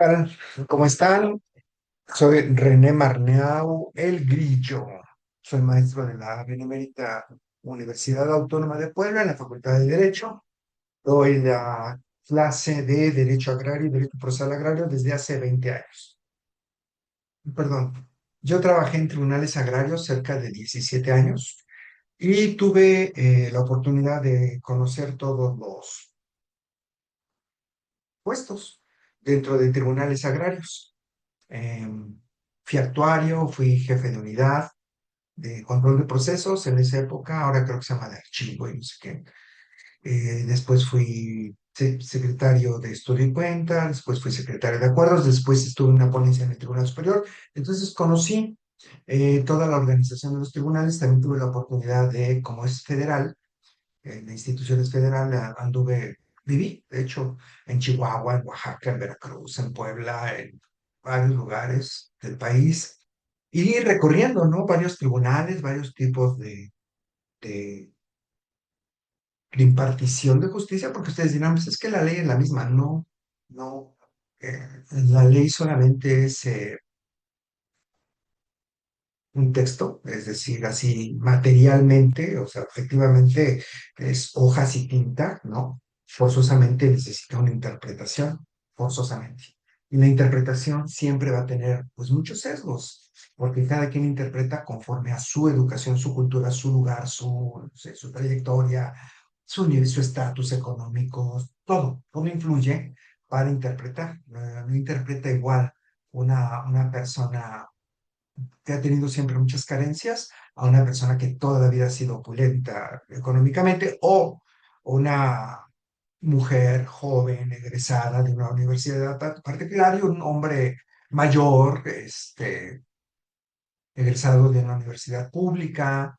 Tal? ¿Cómo están? Soy René Marneau, el Grillo. Soy maestro de la Benemérita Universidad Autónoma de Puebla en la Facultad de Derecho. Doy la clase de Derecho Agrario y Derecho Procesal Agrario desde hace 20 años. Perdón, yo trabajé en tribunales agrarios cerca de 17 años y tuve la oportunidad de conocer todos los puestos dentro de tribunales agrarios. Eh, Fui actuario, fui jefe de unidad de control de procesos en esa época, ahora creo que se llama de archivo y no sé qué. Después fui secretario de estudio y cuenta, después fui secretario de acuerdos, después estuve en una ponencia en el Tribunal Superior. Entonces conocí toda la organización de los tribunales, también tuve la oportunidad de, como es federal, la institución es federal, viví, de hecho, en Chihuahua, en Oaxaca, en Veracruz, en Puebla, en varios lugares del país, y recorriendo, ¿no? Varios tribunales, varios tipos de, de impartición de justicia, porque ustedes dirán, pues es que la ley es la misma. No, no, la ley solamente es un texto, es decir, así materialmente, o sea, objetivamente es hojas y tinta, ¿no? Forzosamente necesita una interpretación, forzosamente. Y la interpretación siempre va a tener, pues, muchos sesgos, porque cada quien interpreta conforme a su educación, su cultura, su lugar, no sé, su trayectoria, su nivel, su estatus económico, todo influye para interpretar. No interpreta igual una persona que ha tenido siempre muchas carencias a una persona que toda la vida ha sido opulenta económicamente o una mujer joven egresada de una universidad particular y un hombre mayor, egresado de una universidad pública.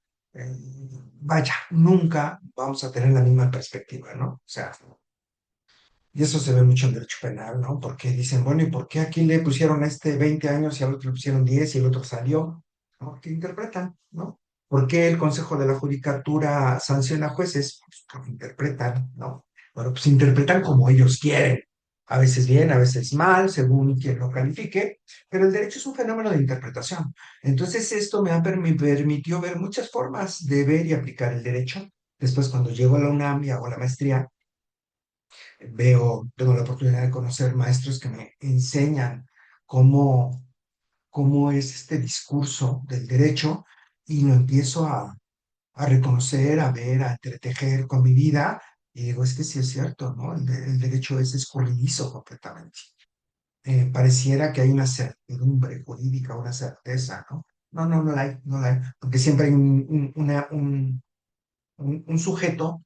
Vaya, nunca vamos a tener la misma perspectiva, ¿no? O sea, y eso se ve mucho en derecho penal, ¿no? Porque dicen, bueno, ¿y por qué aquí le pusieron a este 20 años y al otro le pusieron 10 y el otro salió? ¿No? ¿Qué interpretan? ¿No? ¿Por qué el Consejo de la Judicatura sanciona a jueces? Pues porque interpretan, ¿no? Bueno, pues interpretan como ellos quieren. A veces bien, a veces mal, según quien lo califique, pero el derecho es un fenómeno de interpretación. Entonces, esto me permitió ver muchas formas de ver y aplicar el derecho. Después, cuando llego a la UNAM y hago la maestría, tengo la oportunidad de conocer maestros que me enseñan cómo, cómo es este discurso del derecho y lo empiezo a reconocer, a ver, a entretejer con mi vida. Y digo, es que sí es cierto, ¿no? El derecho es escurridizo completamente. Pareciera que hay una certidumbre jurídica, una certeza, ¿no? No, no, no la hay, no la hay, porque siempre hay un sujeto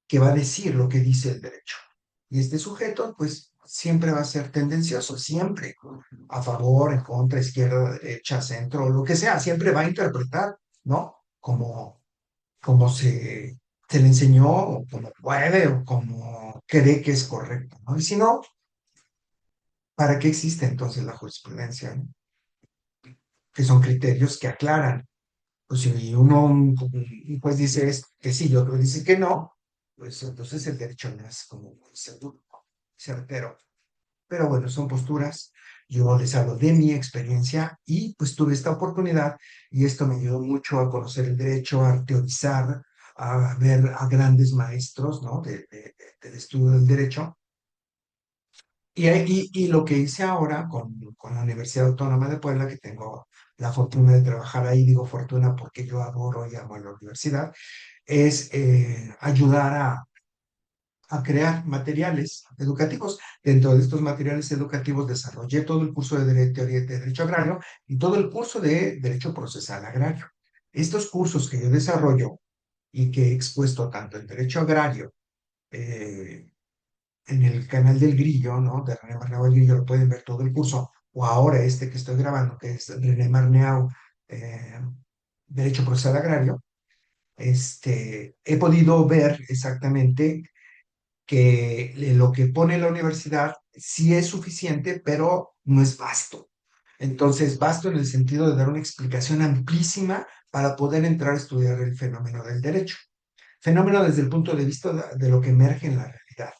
que va a decir lo que dice el derecho. Y este sujeto, pues, siempre va a ser tendencioso, siempre, a favor, en contra, izquierda, derecha, centro, lo que sea, siempre va a interpretar, ¿no? Como se le enseñó, o como puede, o como cree que es correcto, ¿no? Y si no, ¿para qué existe entonces la jurisprudencia, ¿no? Que son criterios que aclaran. Pues si un juez dice que sí y otro dice que no, pues entonces el derecho no es como muy seguro, certero. Pero bueno, son posturas. Yo les hablo de mi experiencia y pues tuve esta oportunidad y esto me ayudó mucho a conocer el derecho, a teorizar, a ver a grandes maestros, ¿no? Del estudio del derecho. Y lo que hice ahora con la Universidad Autónoma de Puebla, que tengo la fortuna de trabajar ahí, digo fortuna porque yo adoro y amo a la universidad, es ayudar a crear materiales educativos. Dentro de estos materiales educativos desarrollé todo el curso de teoría de derecho agrario y todo el curso de derecho procesal agrario. Estos cursos que yo desarrollo y que he expuesto tanto en derecho agrario, eh, en el canal del Grillo, ¿no? De René Marneau el Grillo, lo pueden ver todo el curso, o ahora este que estoy grabando, que es René Marneau, eh, Derecho Procesal Agrario, he podido ver exactamente que lo que pone la universidad sí es suficiente, pero no es vasto. Entonces, vasto en el sentido de dar una explicación amplísima para poder entrar a estudiar el fenómeno del derecho. Fenómeno desde el punto de vista de lo que emerge en la realidad.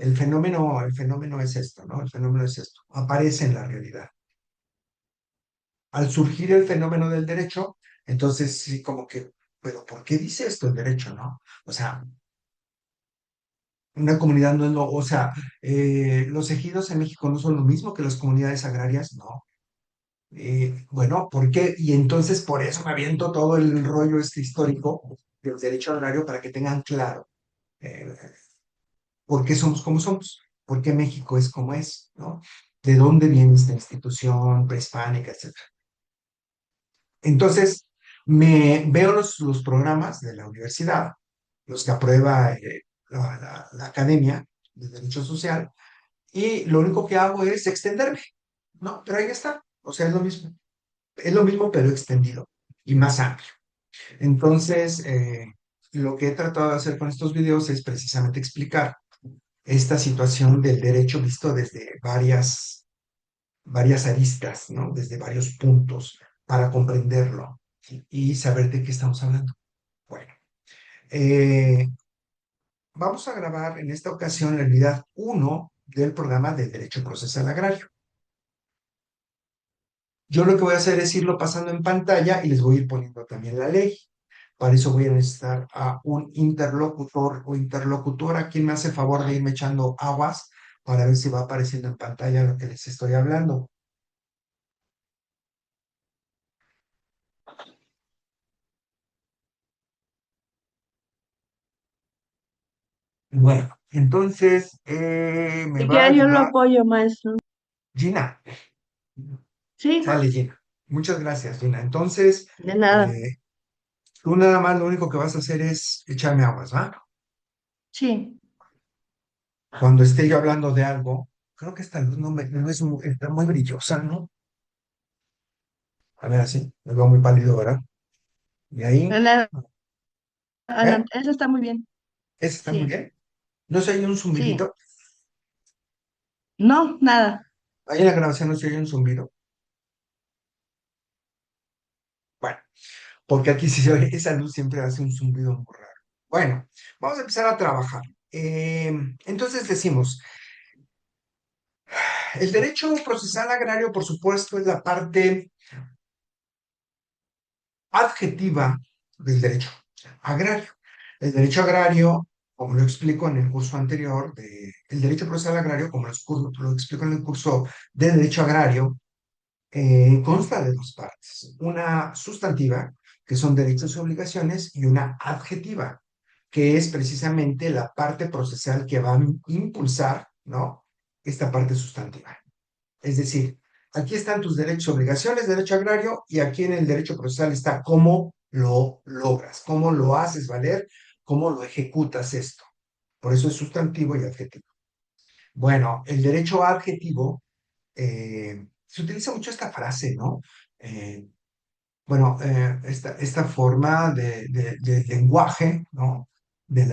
el fenómeno es esto, ¿no? El fenómeno es esto, aparece en la realidad. Al surgir el fenómeno del derecho, entonces sí, como que, pero ¿por qué dice esto el derecho, no? O sea, una comunidad no es lo, o sea, los ejidos en México no son lo mismo que las comunidades agrarias, no. Bueno, ¿por qué? Y entonces por eso me aviento todo el rollo este histórico del derecho agrario para que tengan claro eh, por qué somos como somos, por qué México es como es, ¿no? ¿De dónde viene esta institución prehispánica, etcétera? Entonces, me veo los programas de la universidad, los que aprueba la Academia de Derecho Social, y lo único que hago es extenderme, ¿no? Pero ahí está, o sea, es lo mismo pero extendido y más amplio. Entonces, lo que he tratado de hacer con estos videos es precisamente explicar esta situación del derecho visto desde varias aristas, ¿no? Desde varios puntos para comprenderlo y saber de qué estamos hablando. Bueno, eh, vamos a grabar en esta ocasión la unidad uno del programa de Derecho Procesal Agrario. Yo lo que voy a hacer es irlo pasando en pantalla y les voy a ir poniendo también la ley. Para eso voy a necesitar a un interlocutor o interlocutora quien me hace favor de irme echando aguas para ver si va apareciendo en pantalla lo que les estoy hablando. Bueno, entonces me Si va a quiere, yo lo ayudar apoyo, maestro. Gina. Sí, Sale Gina. Muchas gracias, Gina. Entonces, de nada. eh, tú nada más lo único que vas a hacer es echarme aguas, ¿va? Sí. Cuando esté yo hablando de algo, creo que esta luz no es está muy brillosa, ¿no? A ver, así, me veo muy pálido, ¿verdad? Y ahí, Adelante, ¿eh? adelante. Eso está muy bien. Ese está muy Sí, bien. ¿No se oye un sí. zumbidito? No, nada. Ahí en la grabación no se oye un zumbido. Bueno, porque aquí sí se oye, esa luz siempre hace un zumbido muy raro. Bueno, vamos a empezar a trabajar. Entonces decimos, el derecho procesal agrario, por supuesto, es la parte adjetiva del derecho agrario. El derecho agrario, como lo explico en el curso anterior, el derecho procesal agrario, como lo explico en el curso de derecho agrario, consta de dos partes. Una sustantiva, que son derechos y obligaciones, y una adjetiva, que es precisamente la parte procesal que va a impulsar, ¿no? Esta parte sustantiva. Es decir, aquí están tus derechos y obligaciones, derecho agrario, y aquí en el derecho procesal está cómo lo logras, cómo lo haces valer, cómo lo ejecutas esto. Por eso es sustantivo y adjetivo. Bueno, el derecho adjetivo, se utiliza mucho esta frase, ¿no? Eh, bueno, esta forma de lenguaje, ¿no? De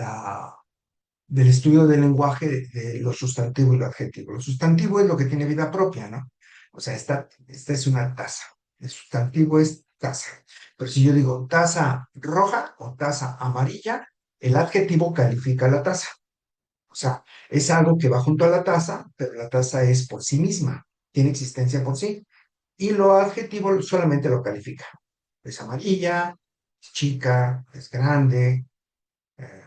del estudio del lenguaje de lo sustantivo y lo adjetivo. Lo sustantivo es lo que tiene vida propia, ¿no? O sea, esta es una taza. El sustantivo es taza. Pero si yo digo taza roja o taza amarilla, el adjetivo califica la taza. O sea, es algo que va junto a la taza, pero la taza es por sí misma, tiene existencia por sí. Y lo adjetivo solamente lo califica. Es amarilla, es chica, es grande, eh,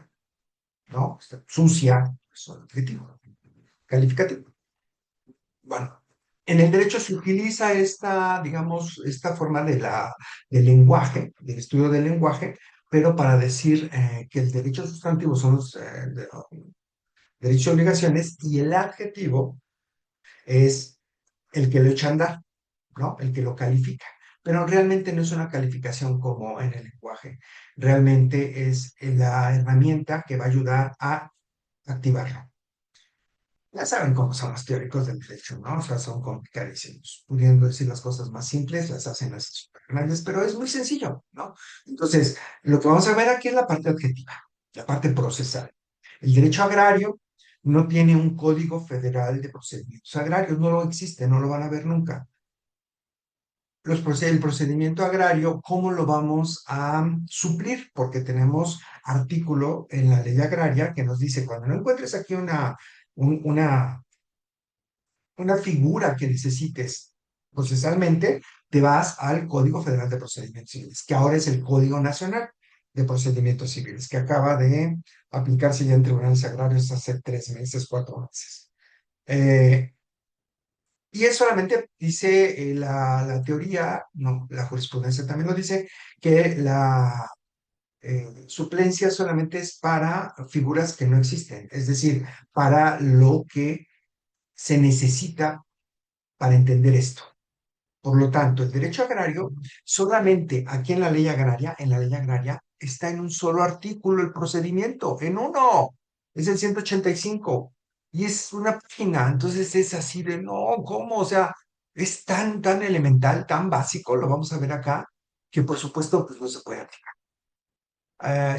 ¿no? Está sucia, es un adjetivo calificativo. Bueno, en el derecho se utiliza esta, digamos, esta forma del lenguaje, del estudio del lenguaje, pero para decir que el derecho sustantivo son los derechos y obligaciones y el adjetivo es el que lo echa a andar, ¿no? El que lo califica. Pero realmente no es una calificación como en el lenguaje. Realmente es la herramienta que va a ayudar a activarlo. Ya saben cómo son los teóricos del derecho, ¿no? O sea, son complicadísimos. Pudiendo decir las cosas más simples, las hacen así súper grandes, pero es muy sencillo, ¿no? Entonces, lo que vamos a ver aquí es la parte adjetiva, la parte procesal. El derecho agrario no tiene un código federal de procedimientos agrarios, no lo existe, no lo van a ver nunca. El procedimiento agrario, ¿cómo lo vamos a suplir? Porque tenemos artículo en la ley agraria que nos dice, cuando no encuentres aquí una figura que necesites procesalmente, te vas al Código Federal de Procedimientos Civiles, que ahora es el Código Nacional de Procedimientos Civiles, que acaba de aplicarse ya en tribunales agrarios hace 3 meses, 4 meses. Eh, y es solamente, dice la teoría, no, la jurisprudencia también lo dice, que la suplencia solamente es para figuras que no existen, es decir, para lo que se necesita para entender esto. Por lo tanto, el derecho agrario, solamente aquí en la ley agraria, está en un solo artículo el procedimiento, en uno, es el 185, y es una página, entonces es así de, no, ¿cómo? O sea, es tan elemental, tan básico, lo vamos a ver acá, que por supuesto, pues no se puede aplicar.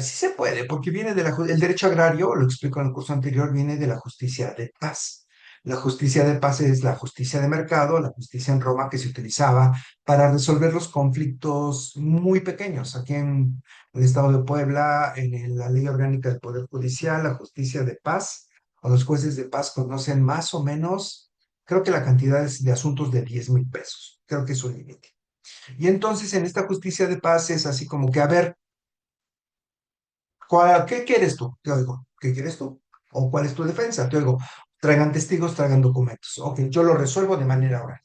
Sí se puede, porque viene el derecho agrario, lo explico en el curso anterior, viene de la justicia de paz. La justicia de paz es la justicia de mercado, la justicia en Roma que se utilizaba para resolver los conflictos muy pequeños. Aquí en el estado de Puebla, la ley orgánica del Poder Judicial, la justicia de paz, o los jueces de paz conocen más o menos, creo que la cantidad es de asuntos de 10,000 pesos, creo que es un límite. Y entonces en esta justicia de paz es así como que, a ver, ¿qué quieres tú? Te oigo. ¿Qué quieres tú? ¿O cuál es tu defensa? Te oigo. Traigan testigos, traigan documentos. Ok, yo lo resuelvo de manera oral.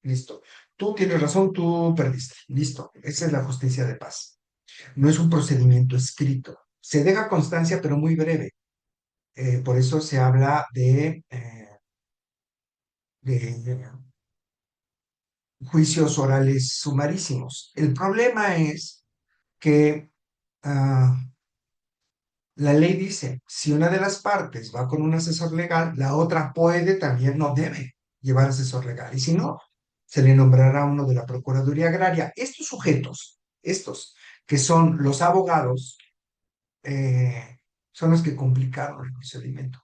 Listo. Tú tienes razón, tú perdiste. Listo. Esa es la justicia de paz. No es un procedimiento escrito. Se deja constancia, pero muy breve. Por eso se habla de juicios orales sumarísimos. El problema es que ah, la ley dice, si una de las partes va con un asesor legal, la otra puede, también no debe llevar asesor legal. Y si no, se le nombrará uno de la Procuraduría Agraria. Estos sujetos, estos, que son los abogados, son los que complicaron el procedimiento.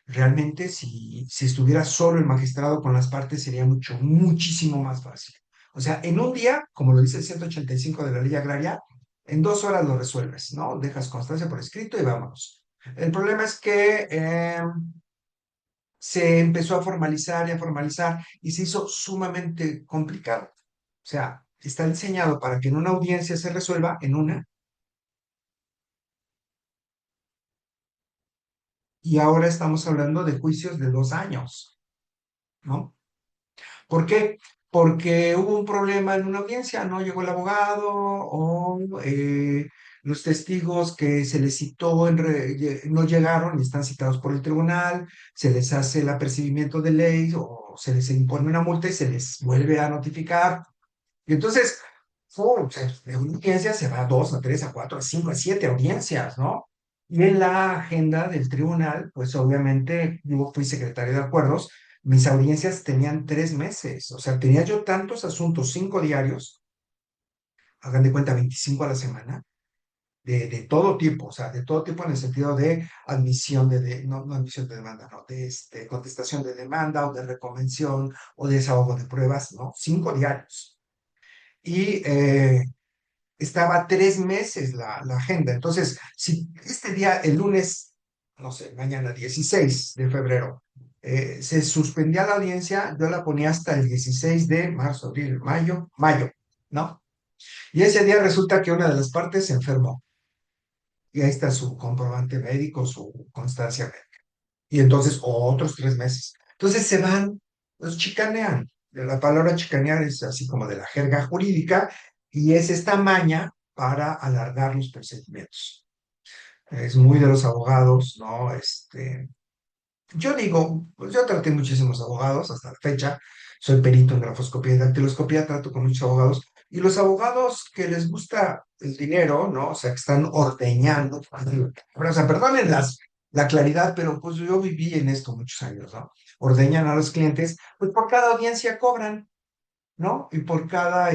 Realmente, si estuviera solo el magistrado con las partes, sería muchísimo más fácil. O sea, en un día, como lo dice el 185 de la ley agraria, en 2 horas lo resuelves, ¿no? Dejas constancia por escrito y vámonos. El problema es que se empezó a formalizar y a formalizar y se hizo sumamente complicado. O sea, está diseñado para que en una audiencia se resuelva en una, y ahora estamos hablando de juicios de 2 años, ¿no? ¿Por qué? Porque hubo un problema en una audiencia, no llegó el abogado o los testigos que se les citó no llegaron y están citados por el tribunal, se les hace el apercibimiento de ley o se les impone una multa y se les vuelve a notificar. Y entonces, o sea, de una audiencia se va a 2, a 3, a 4, a 5, a 7 audiencias, ¿no? Y en la agenda del tribunal, pues obviamente yo fui secretario de acuerdos, mis audiencias tenían 3 meses, o sea, tenía yo tantos asuntos, 5 diarios, hagan de cuenta 25 a la semana, de todo tipo, o sea, de todo tipo en el sentido de admisión no admisión de demanda, no, de contestación de demanda o de reconvención o de desahogo de pruebas, ¿no? 5 diarios. Y estaba 3 meses la agenda. Entonces, si este día, el lunes, no sé, mañana 16 de febrero, se suspendía la audiencia, yo la ponía hasta el 16 de marzo, abril, mayo, ¿no? Y ese día resulta que una de las partes se enfermó y ahí está su comprobante médico, su constancia médica. Y entonces otros 3 meses. Entonces se van, los chicanean. La palabra chicanear es así como de la jerga jurídica y es esta maña para alargar los procedimientos. Es muy de los abogados, ¿no? Yo digo, pues yo traté muchísimos abogados hasta la fecha, soy perito en grafoscopía y dactiloscopía, trato con muchos abogados, y los abogados que les gusta el dinero, ¿no? O sea, que están ordeñando, o sea, perdonen la claridad, pero pues yo viví en esto muchos años, ¿no? Ordeñan a los clientes, pues por cada audiencia cobran, ¿no? Y por cada,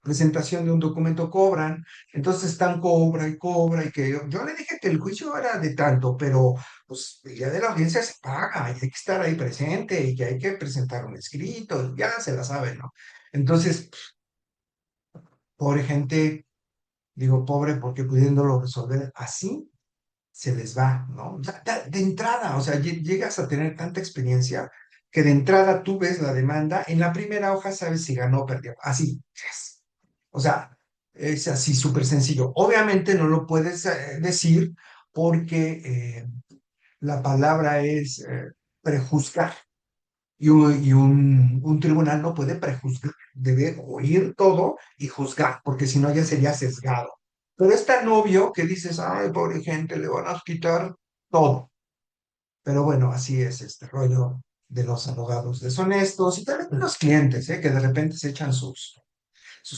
presentación de un documento cobran, entonces están cobra y cobra y que yo le dije que el juicio era de tanto, pero pues el día de la audiencia se paga y hay que estar ahí presente y que hay que presentar un escrito, y ya se la sabe, ¿no? Entonces, pobre gente, digo pobre porque pudiéndolo resolver así, se les va, ¿no? Ya, de entrada, o sea, llegas a tener tanta experiencia que de entrada tú ves la demanda, en la primera hoja sabes si ganó o perdió, así, yes. O sea, es así súper sencillo. Obviamente no lo puedes decir porque la palabra es prejuzgar. Y un tribunal no puede prejuzgar, debe oír todo y juzgar, porque si no ya sería sesgado. Pero es tan obvio que dices, ay, pobre gente, le van a quitar todo. Pero bueno, así es este rollo de los abogados deshonestos y también de los clientes, que de repente se echan sus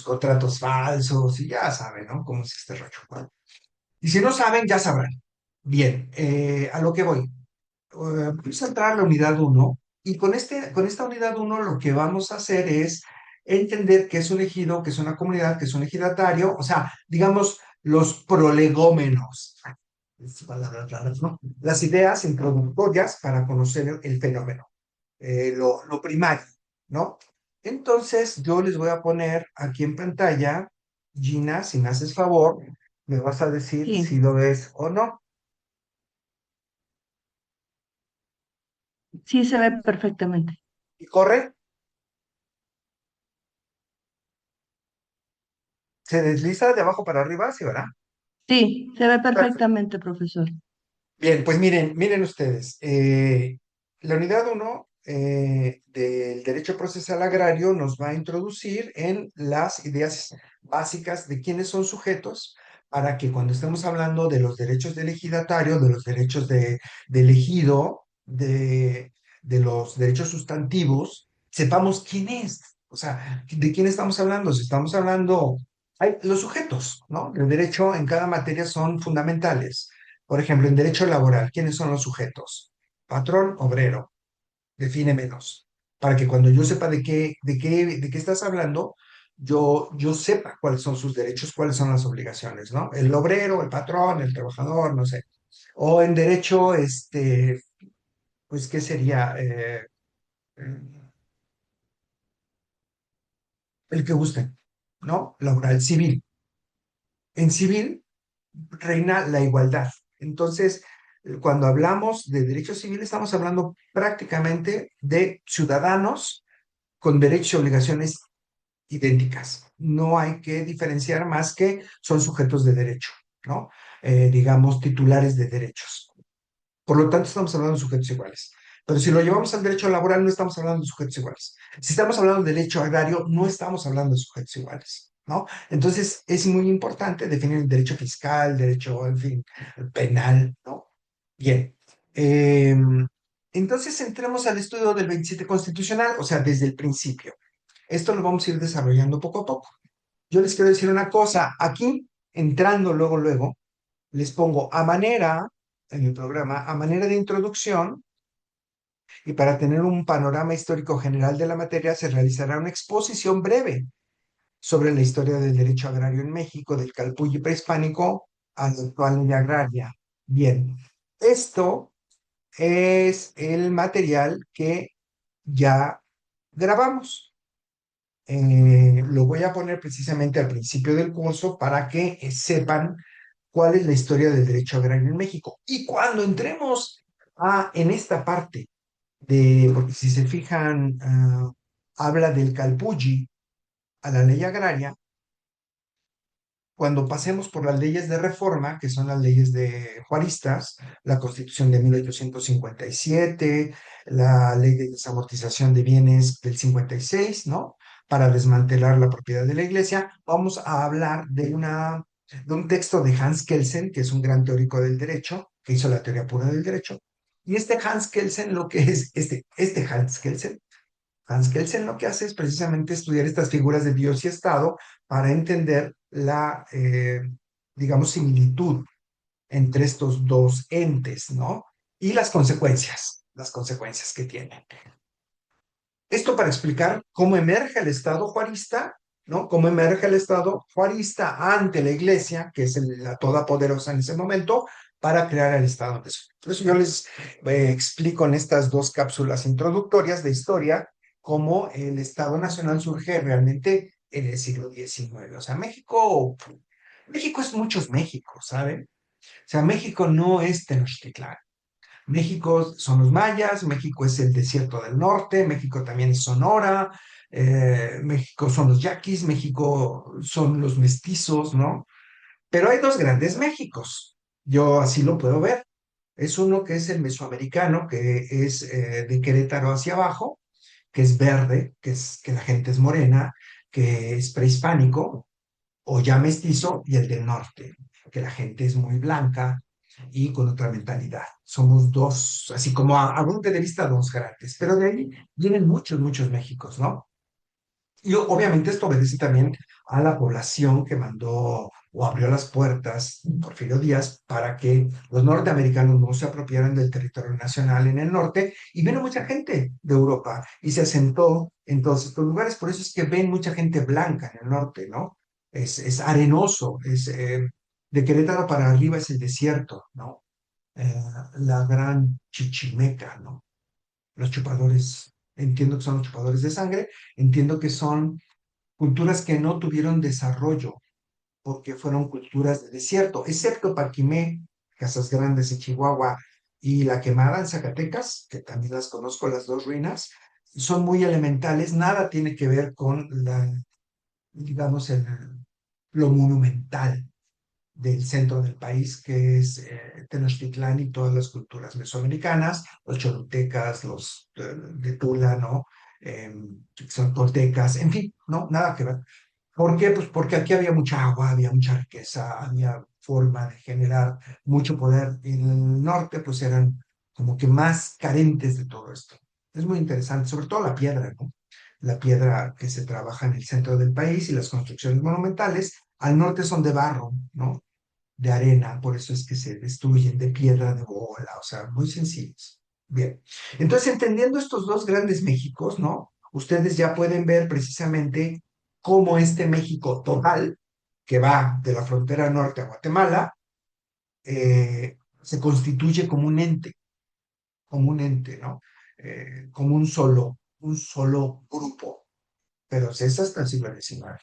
contratos falsos y ya saben, ¿no? Cómo es este rollo. Bueno, y si no saben, ya sabrán. Bien, a lo que voy. Vamos a entrar a la unidad uno y con esta unidad uno lo que vamos a hacer es entender qué es un ejido, qué es una comunidad, qué es un ejidatario, o sea, digamos, los prolegómenos. Es palabras raras, ¿no? Las ideas introductorias para conocer el fenómeno, lo primario, ¿no? Entonces, yo les voy a poner aquí en pantalla, Gina, si me haces favor, me vas a decir si Sí, lo ves o no. sí se ve perfectamente. Y corre. Se desliza de abajo para arriba, ¿sí, verdad? Sí, se ve Perfecto. perfectamente, profesor. Bien, pues miren ustedes. La unidad uno del derecho procesal agrario nos va a introducir en las ideas básicas de quiénes son sujetos para que cuando estemos hablando de los derechos del ejidatario, de los derechos del ejido, de los derechos sustantivos, sepamos quién es. O sea, ¿de quién estamos hablando? Si estamos hablando, hay los sujetos, ¿no? El derecho en cada materia son fundamentales. Por ejemplo, en derecho laboral, ¿quiénes son los sujetos? Patrón, obrero, define menos. Para que cuando yo sepa de qué estás hablando, yo sepa cuáles son sus derechos, cuáles son las obligaciones, ¿no? El obrero, el patrón, el trabajador, no sé. O en derecho, pues, ¿qué sería? El que guste, ¿no? Laboral, civil. En civil reina la igualdad. Entonces, cuando hablamos de derechos civiles, estamos hablando prácticamente de ciudadanos con derechos y obligaciones idénticas. No hay que diferenciar más que son sujetos de derecho, ¿no? Digamos, titulares de derechos. Por lo tanto, estamos hablando de sujetos iguales. Pero si lo llevamos al derecho laboral, no estamos hablando de sujetos iguales. Si estamos hablando de derecho agrario, no estamos hablando de sujetos iguales, ¿no? Entonces, es muy importante definir el derecho fiscal, derecho, en fin, penal, ¿no? Bien. Entonces, entremos al estudio del 27 constitucional, o sea, desde el principio. Esto lo vamos a ir desarrollando poco a poco. Yo les quiero decir una cosa. Aquí, entrando luego, les pongo en el programa, a manera de introducción, y para tener un panorama histórico general de la materia, se realizará una exposición breve sobre la historia del derecho agrario en México, del Calpulli prehispánico a la actual ley agraria. Bien, esto es el material que ya grabamos. Lo voy a poner precisamente al principio del curso para que sepan cuál es la historia del derecho agrario en México. Y cuando entremos en esta parte porque si se fijan, habla del Calpulli a la ley agraria, cuando pasemos por las leyes de reforma, que son las leyes de juaristas, la Constitución de 1857, la ley de desamortización de bienes del 56, ¿no? Para desmantelar la propiedad de la iglesia, vamos a hablar de un texto de Hans Kelsen, que es un gran teórico del derecho, que hizo la teoría pura del derecho. Y este Hans Kelsen, lo que es, este Hans Kelsen, Hans Kelsen lo que hace es precisamente estudiar estas figuras de Dios y Estado para entender digamos, similitud entre estos dos entes, ¿no? Y las consecuencias que tienen. Esto para explicar cómo emerge el Estado juarista, ¿no? Cómo emerge el Estado juarista ante la Iglesia, que es la todopoderosa en ese momento, para crear el Estado. Por eso yo les explico en estas dos cápsulas introductorias de historia cómo el Estado Nacional surge realmente en el siglo XIX. O sea, México es muchos Méxicos, ¿saben? O sea, México no es Tenochtitlán. México son los mayas, México es el desierto del norte, México también es Sonora, México son los yaquis, México son los mestizos, ¿no? Pero hay dos grandes Méxicos, yo así lo puedo ver. Es uno que es el mesoamericano, que es de Querétaro hacia abajo, que es verde, que la gente es morena, que es prehispánico o ya mestizo, y el del norte, que la gente es muy blanca y con otra mentalidad. Somos dos, así como a punto de vista, dos grandes, pero de ahí vienen muchos, muchos Méxicos, ¿no? Y obviamente esto obedece también a la población que mandó o abrió las puertas Porfirio Díaz para que los norteamericanos no se apropiaran del territorio nacional en el norte, y vino mucha gente de Europa y se asentó en todos estos lugares. Por eso es que ven mucha gente blanca en el norte, ¿no? Es arenoso, de Querétaro para arriba es el desierto, ¿no? Eh, la gran Chichimeca, ¿no? Los chupadores, entiendo que son los chupadores de sangre, entiendo que son culturas que no tuvieron desarrollo porque fueron culturas de desierto, excepto Paquimé, Casas Grandes en Chihuahua y La Quemada en Zacatecas, que también las conozco, las dos ruinas, son muy elementales, nada tiene que ver con digamos, lo monumental del centro del país, que es Tenochtitlán y todas las culturas mesoamericanas, los cholutecas, los de Tula, ¿no? Eh, Son toltecas, en fin, no, nada que ver. ¿Por qué? Pues porque aquí había mucha agua, había mucha riqueza, había forma de generar mucho poder. En el norte, pues eran como que más carentes de todo esto. Es muy interesante, sobre todo la piedra, ¿no? La piedra que se trabaja en el centro del país y las construcciones monumentales. Al norte son de barro, ¿no? De arena, por eso es que se destruyen, de piedra, de bola, o sea, muy sencillos. Bien, entonces entendiendo estos dos grandes Méxicos, ¿no? Ustedes ya pueden ver precisamente cómo este México total, que va de la frontera norte a Guatemala, se constituye como un ente, ¿no? Como un solo grupo, pero es hasta el siglo XIX.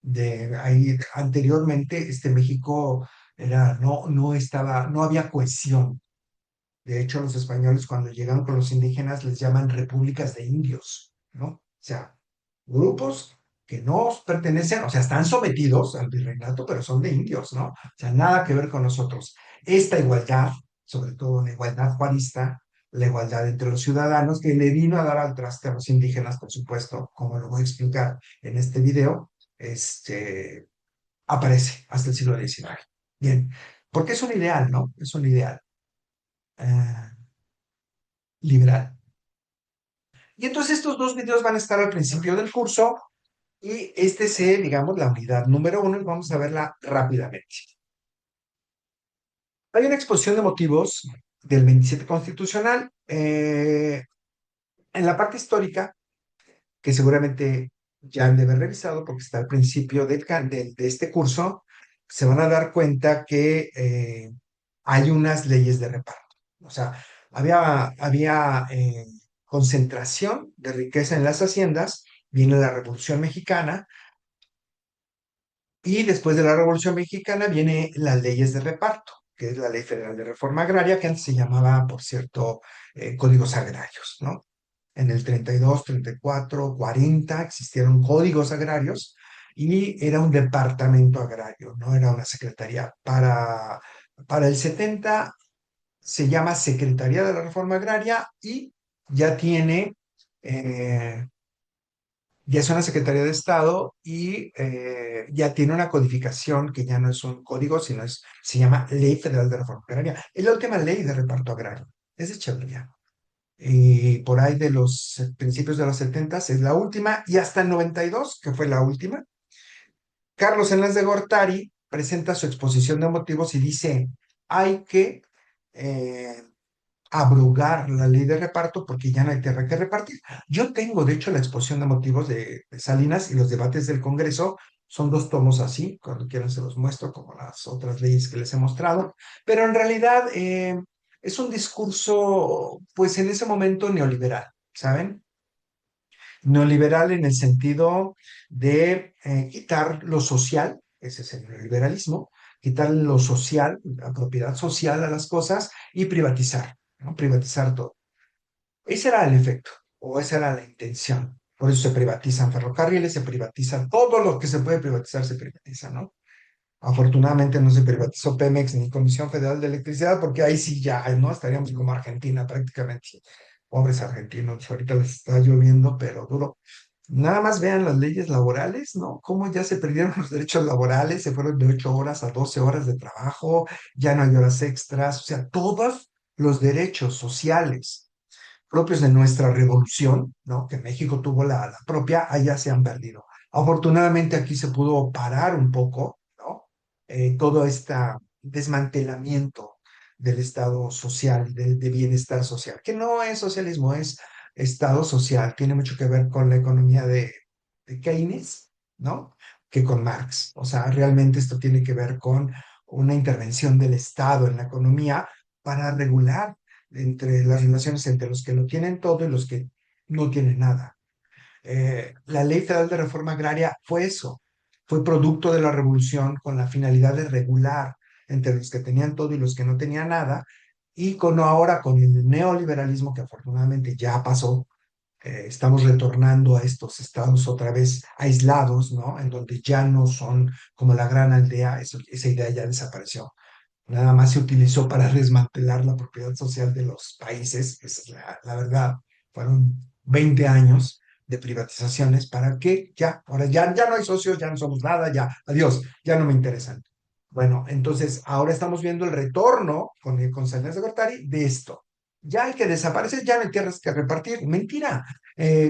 De ahí anteriormente este México no estaba, no había cohesión. De hecho, los españoles cuando llegan con los indígenas les llaman repúblicas de indios, ¿no? O sea, grupos que no pertenecen, o sea, están sometidos al virreinato, pero son de indios, ¿no? O sea, nada que ver con nosotros. Esta igualdad, sobre todo la igualdad juarista, la igualdad entre los ciudadanos, que le vino a dar al traste a los indígenas, por supuesto, como lo voy a explicar en este video, este, aparece hasta el siglo XIX. Bien, porque es un ideal, ¿no? Es un ideal liberal. Y entonces estos dos videos van a estar al principio del curso y este es, digamos, la unidad número uno y vamos a verla rápidamente. Hay una exposición de motivos del 27 constitucional. En la parte histórica, que seguramente ya han de haber revisado porque está al principio de este curso, se van a dar cuenta que hay unas leyes de reparto. O sea, había concentración de riqueza en las haciendas, viene la Revolución Mexicana, y después de la Revolución Mexicana viene las leyes de reparto, que es la Ley Federal de Reforma Agraria, que antes se llamaba, por cierto, códigos agrarios, ¿no? En el 32, 34, 40 existieron códigos agrarios y era un departamento agrario, no era una secretaría. Para el 70 se llama Secretaría de la Reforma Agraria y ya tiene eh, ya es una Secretaría de Estado y ya tiene una codificación que ya no es un código, se llama Ley Federal de Reforma Agraria. Es la última ley de reparto agrario. Es de Echeverría. Y por ahí de los principios de los 70 es la última, y hasta el 92, que fue la última, Carlos Enlas de Gortari presenta su exposición de motivos y dice, hay que eh, abrogar la ley de reparto porque ya no hay tierra que repartir. Yo tengo, de hecho, la exposición de motivos de Salinas y los debates del Congreso. Son dos tomos así, cuando quieran se los muestro, como las otras leyes que les he mostrado, pero en realidad es un discurso, pues en ese momento neoliberal, ¿saben? Neoliberal en el sentido de quitar lo social, ese es el neoliberalismo, quitarle lo social, la propiedad social a las cosas y privatizar, ¿no? Privatizar todo. Ese era el efecto, o esa era la intención. Por eso se privatizan ferrocarriles, se privatiza todo lo que se puede privatizar, se privatiza, ¿no? Afortunadamente no se privatizó Pemex ni Comisión Federal de Electricidad, porque ahí sí ya, ¿no? Estaríamos como Argentina prácticamente. Pobres argentinos, ahorita les está lloviendo, pero duro. Nada más vean las leyes laborales, ¿no? Cómo ya se perdieron los derechos laborales, se fueron de 8 horas a 12 horas de trabajo, ya no hay horas extras, o sea, todos los derechos sociales propios de nuestra revolución, ¿no? Que México tuvo la propia, allá se han perdido. Afortunadamente aquí se pudo parar un poco, ¿no? Todo este desmantelamiento del Estado social, de bienestar social, que no es socialismo, es Estado social, tiene mucho que ver con la economía de Keynes, ¿no? Que con Marx. O sea, realmente esto tiene que ver con una intervención del Estado en la economía para regular entre las relaciones entre los que lo tienen todo y los que no tienen nada. La Ley Federal de Reforma Agraria fue eso, fue producto de la revolución con la finalidad de regular entre los que tenían todo y los que no tenían nada, y con ahora con el neoliberalismo que afortunadamente ya pasó, estamos retornando a estos estados otra vez aislados, ¿no? En donde ya no son como la gran aldea, esa idea ya desapareció. Nada más se utilizó para desmantelar la propiedad social de los países. Esa es la verdad. Fueron 20 años de privatizaciones para que ya, ahora ya no hay socios, ya no somos nada, ya, adiós, ya no me interesan. Bueno, entonces ahora estamos viendo el retorno con Salinas de Gortari de esto. Ya el que desaparece, ya no hay tierras que repartir. Mentira.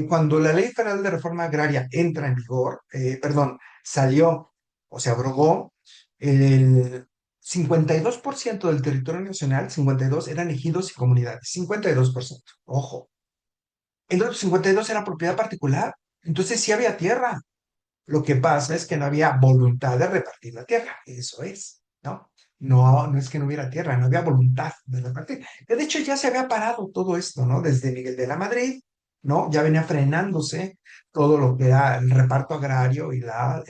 Cuando la Ley Federal de Reforma Agraria entra en vigor, perdón, salió o se abrogó, el 52% del territorio nacional, 52 eran ejidos y comunidades, 52%. Ojo, el otro 52 era propiedad particular, entonces sí había tierra. Lo que pasa es que no había voluntad de repartir la tierra, eso es, ¿no? No, no es que no hubiera tierra, no había voluntad de repartir. Que de hecho ya se había parado todo esto, ¿no? Desde Miguel de la Madrid, ¿no? Ya venía frenándose todo lo que era el reparto agrario y la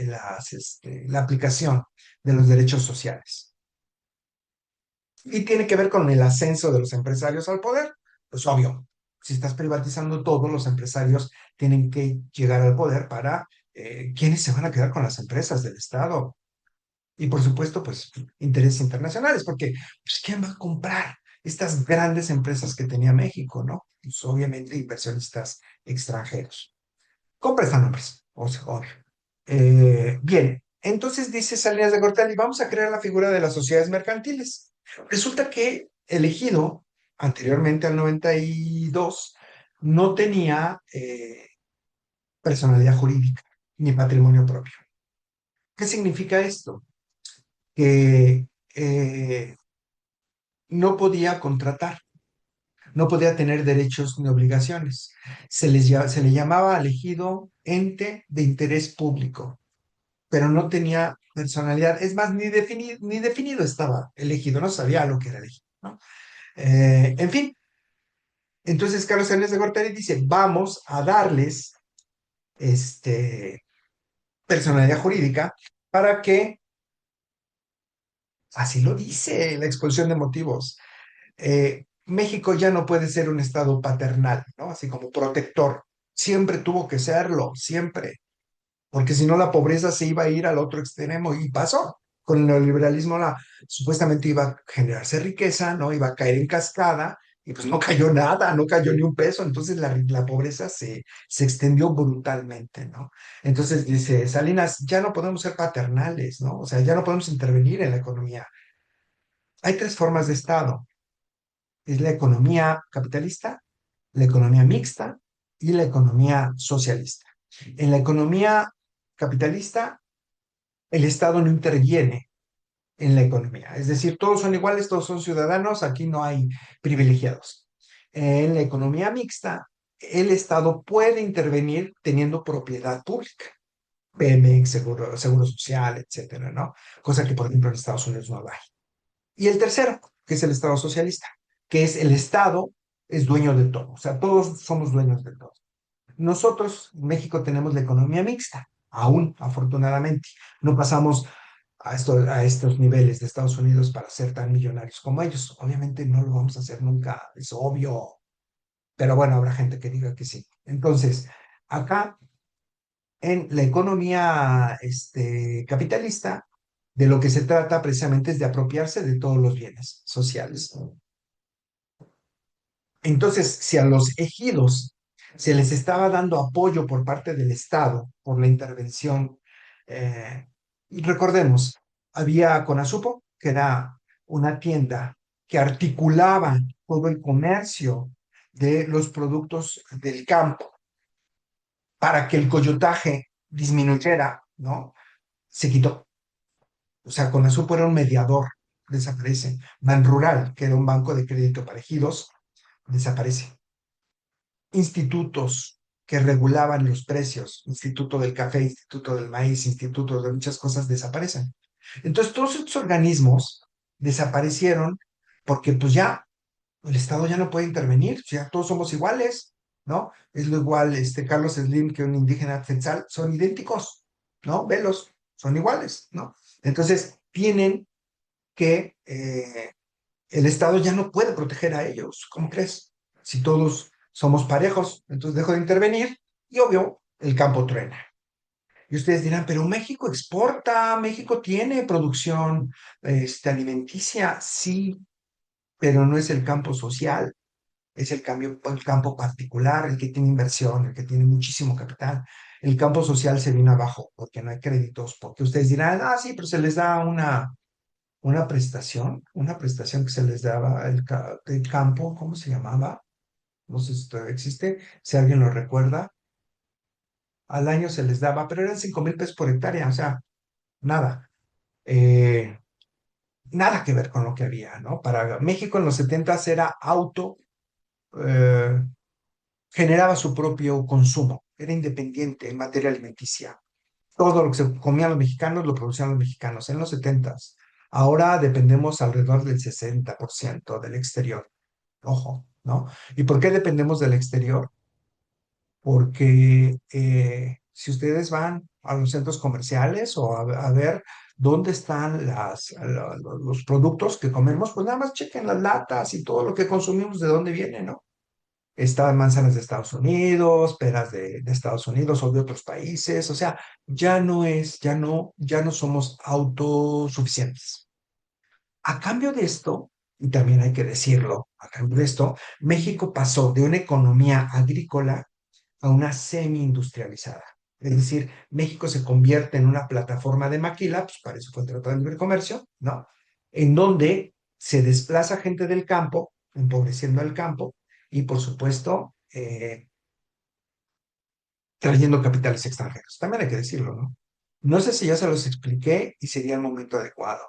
aplicación de los derechos sociales. Y tiene que ver con el ascenso de los empresarios al poder. Pues obvio, si estás privatizando todo, los empresarios tienen que llegar al poder para quiénes se van a quedar con las empresas del Estado. Y por supuesto, pues intereses internacionales, porque pues, ¿quién va a comprar estas grandes empresas que tenía México, no? Pues obviamente inversionistas extranjeros. Compra están nombres, o sea, obvio. Bien, entonces dice Salinas de Gortari, vamos a crear la figura de las sociedades mercantiles. Resulta que el ejido, anteriormente al 92, no tenía personalidad jurídica ni patrimonio propio. ¿Qué significa esto? Que no podía contratar, no podía tener derechos ni obligaciones. Se le llamaba al ejido ente de interés público, pero no tenía personalidad. Es más, ni definido estaba elegido, no sabía lo que era elegido, ¿no? En fin, entonces Carlos Salinas de Gortari dice, vamos a darles este, personalidad jurídica para que, así lo dice la exposición de motivos, México ya no puede ser un estado paternal, ¿no? Así como protector. Siempre tuvo que serlo, siempre, porque si no la pobreza se iba a ir al otro extremo y pasó. Con el neoliberalismo supuestamente iba a generarse riqueza, ¿no? Iba a caer en cascada y pues no cayó nada, no cayó ni un peso, entonces la pobreza se extendió brutalmente, ¿no? Entonces dice Salinas, ya no podemos ser paternales, ¿no? O sea, ya no podemos intervenir en la economía. Hay tres formas de Estado, es la economía capitalista, la economía mixta y la economía socialista. En la economía capitalista, el Estado no interviene en la economía. Es decir, todos son iguales, todos son ciudadanos, aquí no hay privilegiados. En la economía mixta, el Estado puede intervenir teniendo propiedad pública, Pemex, seguro social, etcétera, ¿no? Cosa que, por ejemplo, en Estados Unidos no hay. Y el tercero, que es el Estado socialista, que es el Estado es dueño de todo, o sea, todos somos dueños de todo. Nosotros, en México, tenemos la economía mixta, aún, afortunadamente. No pasamos a estos niveles de Estados Unidos para ser tan millonarios como ellos. Obviamente no lo vamos a hacer nunca, es obvio, pero bueno, habrá gente que diga que sí. Entonces, acá en la economía capitalista, de lo que se trata precisamente es de apropiarse de todos los bienes sociales. Entonces, si a los ejidos se les estaba dando apoyo por parte del Estado por la intervención, recordemos, había Conasupo, que era una tienda que articulaba todo el comercio de los productos del campo para que el coyotaje disminuyera, ¿no? Se quitó. O sea, Conasupo era un mediador, desaparece. Banrural, que era un banco de crédito para ejidos, desaparece. Institutos que regulaban los precios, Instituto del Café, Instituto del Maíz, Instituto de muchas cosas desaparecen. Entonces, todos estos organismos desaparecieron porque pues ya el Estado ya no puede intervenir, ya todos somos iguales, ¿no? Es lo igual Carlos Slim que un indígena quetzal, son idénticos, ¿no? Velos, son iguales, ¿no? Entonces, tienen que el Estado ya no puede proteger a ellos. ¿Cómo crees? Si todos somos parejos, entonces dejo de intervenir y obvio, el campo truena. Y ustedes dirán, pero México exporta, México tiene producción alimenticia, sí, pero no es el campo social, es el campo particular, el que tiene inversión, el que tiene muchísimo capital. El campo social se viene abajo porque no hay créditos, porque ustedes dirán, ah, sí, pero se les da una prestación que se les daba el campo, ¿cómo se llamaba? No sé si todavía existe, si alguien lo recuerda, al año se les daba, pero eran 5,000 pesos por hectárea, o sea, nada, eh, nada que ver con lo que había, ¿no? Para México en los 70 era eh, generaba su propio consumo, era independiente en materia alimenticia. Todo lo que se comían los mexicanos lo producían los mexicanos en los 70. Ahora dependemos alrededor del 60% del exterior. Ojo, ¿no? ¿Y por qué dependemos del exterior? Porque si ustedes van a los centros comerciales o a ver dónde están los productos que comemos, pues nada más chequen las latas y todo lo que consumimos, de dónde viene, ¿no? Están manzanas de Estados Unidos, peras de Estados Unidos o de otros países, o sea, ya no somos autosuficientes. A cambio de esto, y también hay que decirlo, a cambio de esto, México pasó de una economía agrícola a una semi-industrializada. Es decir, México se convierte en una plataforma de maquila, pues para eso fue el Tratado de Libre Comercio, ¿no? En donde se desplaza gente del campo, empobreciendo al campo, y por supuesto, trayendo capitales extranjeros. También hay que decirlo, ¿no? No sé si ya se los expliqué y sería el momento adecuado.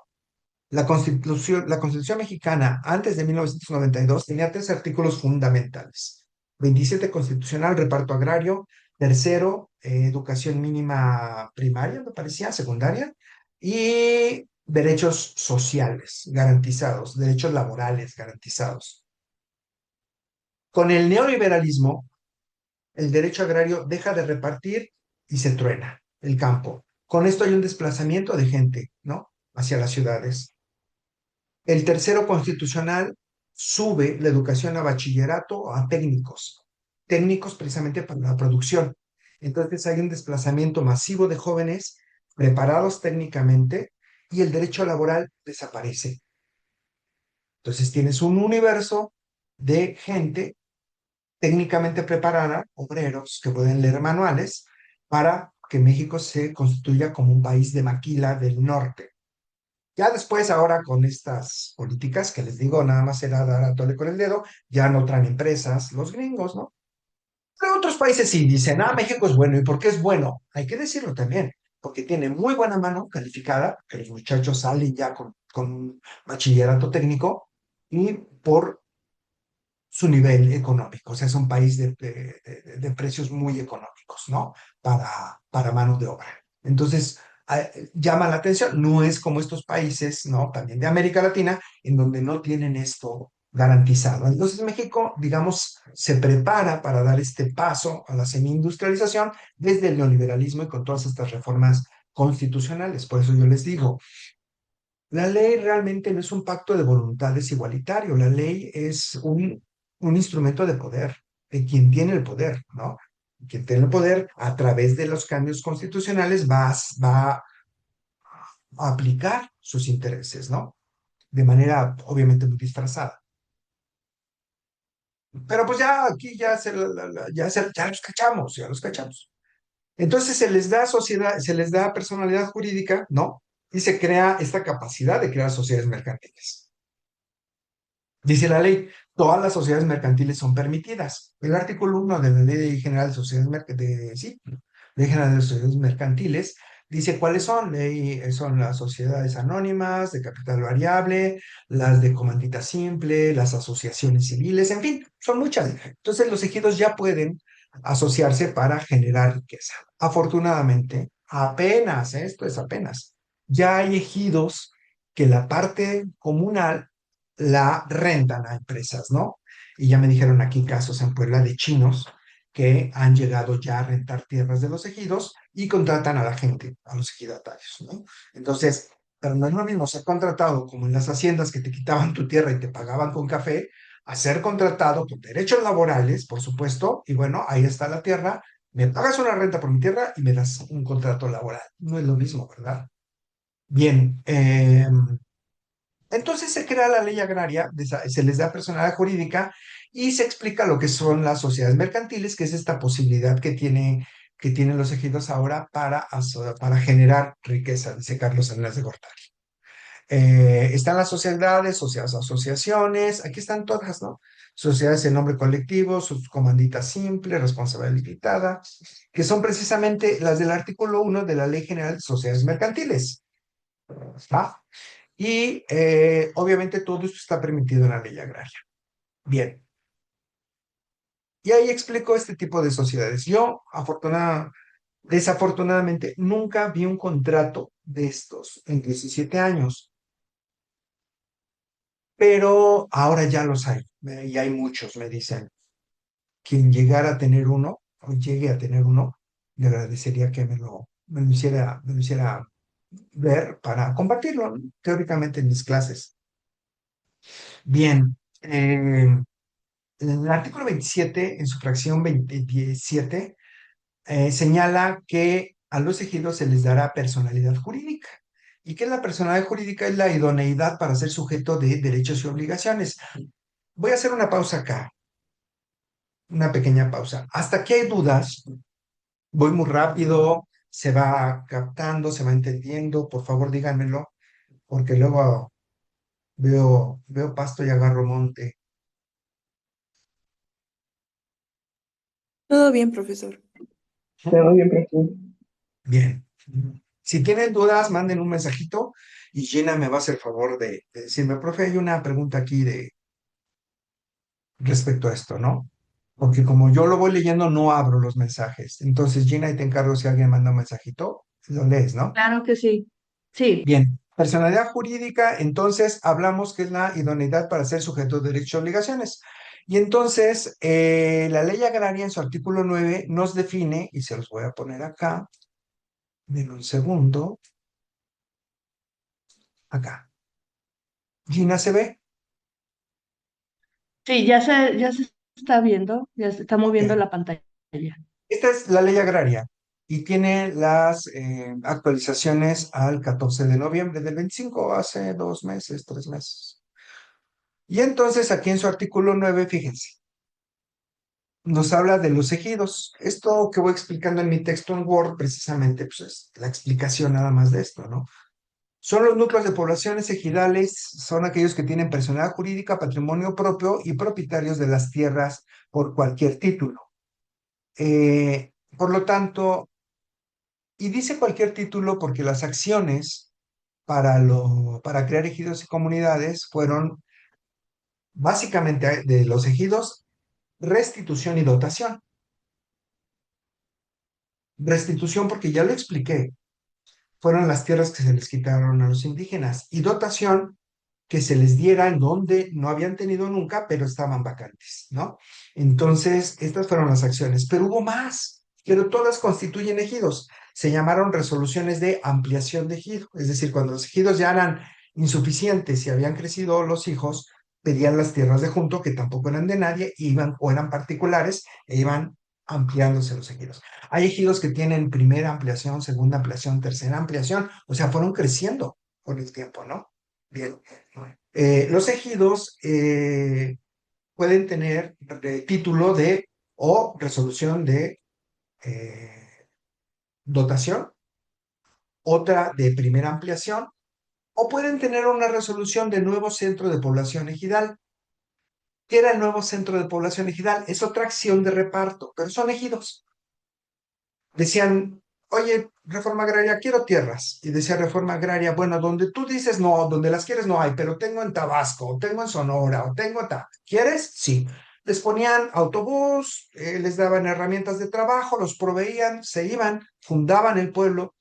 La Constitución mexicana antes de 1992 tenía 3 artículos fundamentales. 27 constitucional, reparto agrario. Tercero, educación mínima primaria, me parecía, secundaria. Y derechos sociales garantizados, derechos laborales garantizados. Con el neoliberalismo, el derecho agrario deja de repartir y se truena el campo. Con esto hay un desplazamiento de gente, ¿no? Hacia las ciudades. El tercero constitucional sube la educación a bachillerato a técnicos, técnicos precisamente para la producción. Entonces hay un desplazamiento masivo de jóvenes preparados técnicamente y el derecho laboral desaparece. Entonces tienes un universo de gente técnicamente preparada, obreros que pueden leer manuales, para que México se constituya como un país de maquila del norte. Ya después, ahora con estas políticas que les digo, nada más era dar a tole con el dedo, ya no traen empresas, los gringos, ¿no? Pero otros países sí dicen, ah, México es bueno. ¿Y por qué es bueno? Hay que decirlo también, porque tiene muy buena mano calificada, que los muchachos salen ya con bachillerato técnico, y por su nivel económico. O sea, es un país de precios muy económicos, ¿no? Para mano de obra. Entonces, llama la atención. No es como estos países, ¿no? También de América Latina, en donde no tienen esto garantizado. Entonces, México, digamos, se prepara para dar este paso a la semi-industrialización desde el neoliberalismo y con todas estas reformas constitucionales. Por eso yo les digo, la ley realmente no es un pacto de voluntades igualitario, la ley es un instrumento de poder, de quien tiene el poder, ¿no? Quien tiene el poder a través de los cambios constitucionales va a aplicar sus intereses, ¿no? De manera obviamente muy disfrazada. Pero pues ya aquí ya los cachamos, ya los cachamos. Entonces se les da sociedad, se les da personalidad jurídica, ¿no? Y se crea esta capacidad de crear sociedades mercantiles. Dice la ley, todas las sociedades mercantiles son permitidas. El artículo 1 de la Ley General de Sociedades sí, Ley General de Sociedades Mercantiles dice cuáles son. Son las sociedades anónimas, de capital variable, las de comandita simple, las asociaciones civiles, en fin, son muchas. Entonces los ejidos ya pueden asociarse para generar riqueza. Afortunadamente, apenas, esto es apenas, ya hay ejidos que la parte comunal la rentan a empresas, ¿no? Y ya me dijeron aquí casos en Puebla de chinos que han llegado ya a rentar tierras de los ejidos y contratan a la gente, a los ejidatarios, ¿no? Entonces, pero no es lo mismo ser contratado como en las haciendas que te quitaban tu tierra y te pagaban con café, a ser contratado con derechos laborales, por supuesto, y bueno, ahí está la tierra, me pagas una renta por mi tierra y me das un contrato laboral. No es lo mismo, ¿verdad? Bien, entonces se crea la ley agraria, se les da personalidad jurídica y se explica lo que son las sociedades mercantiles, que es esta posibilidad que tienen los ejidos ahora para generar riqueza, dice Carlos Salinas de Gortari. Están las sociedades, asociaciones, aquí están todas, ¿no? Sociedades en nombre colectivo, sus comanditas simple, responsabilidad limitada, que son precisamente las del artículo 1 de la Ley General de Sociedades Mercantiles. ¿Va? Y obviamente todo esto está permitido en la ley agraria. Bien. Y ahí explico este tipo de sociedades. Yo, desafortunadamente, nunca vi un contrato de estos en 17 años, pero ahora ya los hay. Y hay muchos, me dicen. Quien llegara a tener uno, o llegue a tener uno, le agradecería que me lo hiciera ver para compartirlo, ¿no? Teóricamente en mis clases. Bien. El artículo 27, en su fracción 27, señala que a los ejidos se les dará personalidad jurídica. ¿Y qué es la personalidad jurídica? Es la idoneidad para ser sujeto de derechos y obligaciones. Voy a hacer una pausa acá, una pequeña pausa. Hasta aquí hay dudas. Voy muy rápido, se va captando, se va entendiendo. Por favor, díganmelo, porque luego veo pasto y agarro monte. Todo bien, profesor. Todo bien, profesor. Bien. Si tienen dudas, manden un mensajito y Gina me va a hacer favor de decirme, profe, hay una pregunta aquí respecto a esto, ¿no? Porque como yo lo voy leyendo, no abro los mensajes. Entonces, Gina, y te encargo si alguien manda un mensajito, lo lees, ¿no? Claro que sí. Sí, Bien. Personalidad jurídica, entonces hablamos que es la idoneidad para ser sujeto de derechos y obligaciones. Y entonces, la ley agraria en su artículo 9 nos define, y se los voy a poner acá, en un segundo, acá. Gina, ¿se ve? sí, ya se está viendo, ya se está moviendo Ok. la pantalla. Esta es la ley agraria y tiene las actualizaciones al 14 de noviembre del 25, hace 2 meses, 3 meses. Y entonces aquí en su artículo 9, fíjense, nos habla de los ejidos. Esto que voy explicando en mi texto en Word, precisamente, pues es la explicación nada más de esto, ¿no? Son los núcleos de poblaciones ejidales, son aquellos que tienen personalidad jurídica, patrimonio propio y propietarios de las tierras por cualquier título. Por lo tanto, y dice cualquier título porque las acciones para crear ejidos y comunidades fueron básicamente de los ejidos restitución y dotación. Restitución porque ya lo expliqué, fueron las tierras que se les quitaron a los indígenas y dotación que se les diera en donde no habían tenido nunca, pero estaban vacantes, ¿no? Entonces, estas fueron las acciones, pero hubo más, pero todas constituyen ejidos. se llamaron resoluciones de ampliación de ejido. Es decir, cuando los ejidos ya eran insuficientes y habían crecido los hijos, pedían las tierras de junto, que tampoco eran de nadie, iban o eran particulares e iban ampliándose los ejidos. Hay ejidos que tienen primera ampliación, segunda ampliación, tercera ampliación, o sea, fueron creciendo con el tiempo, ¿no? Bien. Los ejidos pueden tener título de o resolución de dotación, otra de primera ampliación, o pueden tener una resolución de nuevo centro de población ejidal. ¿Qué era el nuevo centro de población ejidal? Es otra acción de reparto, pero son ejidos. Decían, oye, reforma agraria, quiero tierras. Y decía reforma agraria, bueno, donde tú dices no, donde las quieres no hay, pero tengo en Tabasco, o tengo en Sonora, o tengo ta. ¿Quieres? Sí. Les ponían autobús, les daban herramientas de trabajo, los proveían, se iban, fundaban el pueblo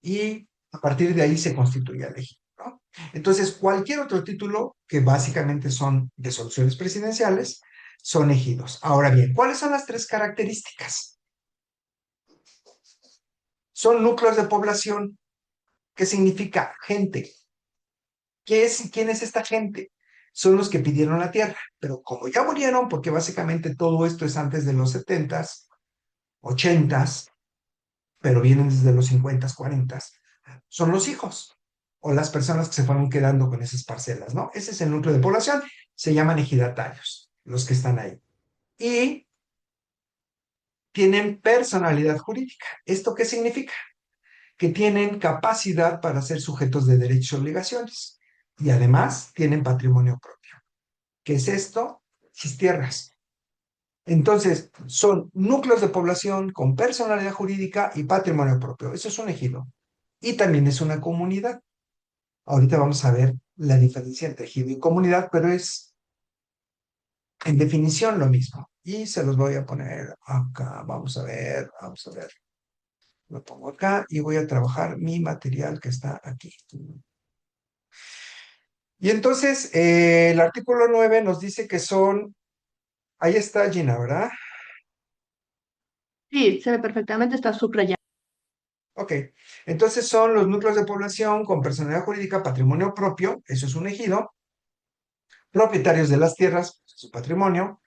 y a partir de ahí se constituía el ejido, ¿no? Entonces, cualquier otro título, que básicamente son resoluciones presidenciales, son ejidos. Ahora bien, ¿cuáles son las tres características? Son núcleos de población. ¿Qué significa? Gente. ¿Qué es y quién es esta gente? Son los que pidieron la tierra, pero como ya murieron, porque básicamente todo esto es antes de los 70s, 80s, pero vienen desde los 50s, 40s, son los hijos o las personas que se fueron quedando con esas parcelas, ¿no? Ese es el núcleo de población, se llaman ejidatarios, los que están ahí. Y tienen personalidad jurídica. ¿Esto qué significa? Que tienen capacidad para ser sujetos de derechos y obligaciones. Y además tienen patrimonio propio. ¿Qué es esto? Sus tierras. Entonces, son núcleos de población con personalidad jurídica y patrimonio propio. Eso es un ejido. Y también es una comunidad. Ahorita vamos a ver la diferencia entre ejido y comunidad, pero es en definición lo mismo. Y se los voy a poner acá. Vamos a ver, vamos a ver. Lo pongo acá y voy a trabajar mi material que está aquí. Y entonces, el artículo 9 nos dice que son, ahí está Gina, ¿verdad? Sí, se ve perfectamente, está subrayado. Ok, entonces son los núcleos de población con personalidad jurídica, patrimonio propio, eso es un ejido, propietarios de las tierras, su patrimonio,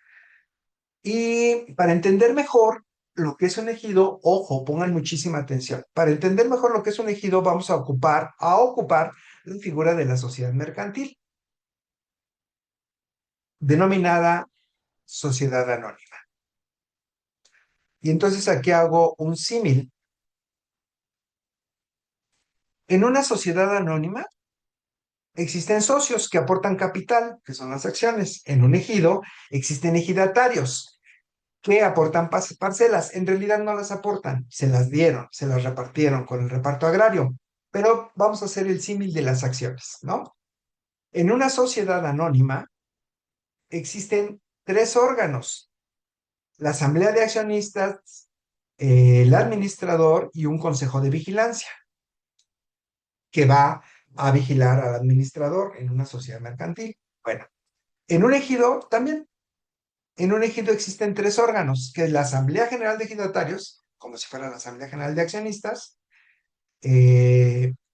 y para entender mejor lo que es un ejido, ojo, pongan muchísima atención, para entender mejor lo que es un ejido vamos a ocupar la figura de la sociedad mercantil, denominada sociedad anónima. Y entonces aquí hago un símil. En una sociedad anónima existen socios que aportan capital, que son las acciones. En un ejido existen ejidatarios que aportan parcelas. En realidad no las aportan, se las dieron, se las repartieron con el reparto agrario. Pero vamos a hacer el símil de las acciones, ¿no? En una sociedad anónima existen tres órganos: la asamblea de accionistas, el administrador y un consejo de vigilancia que va a vigilar al administrador en una sociedad mercantil. Bueno, en un ejido también, en un ejido existen tres órganos, que es la Asamblea General de Ejidatarios, como si fuera la Asamblea General de Accionistas,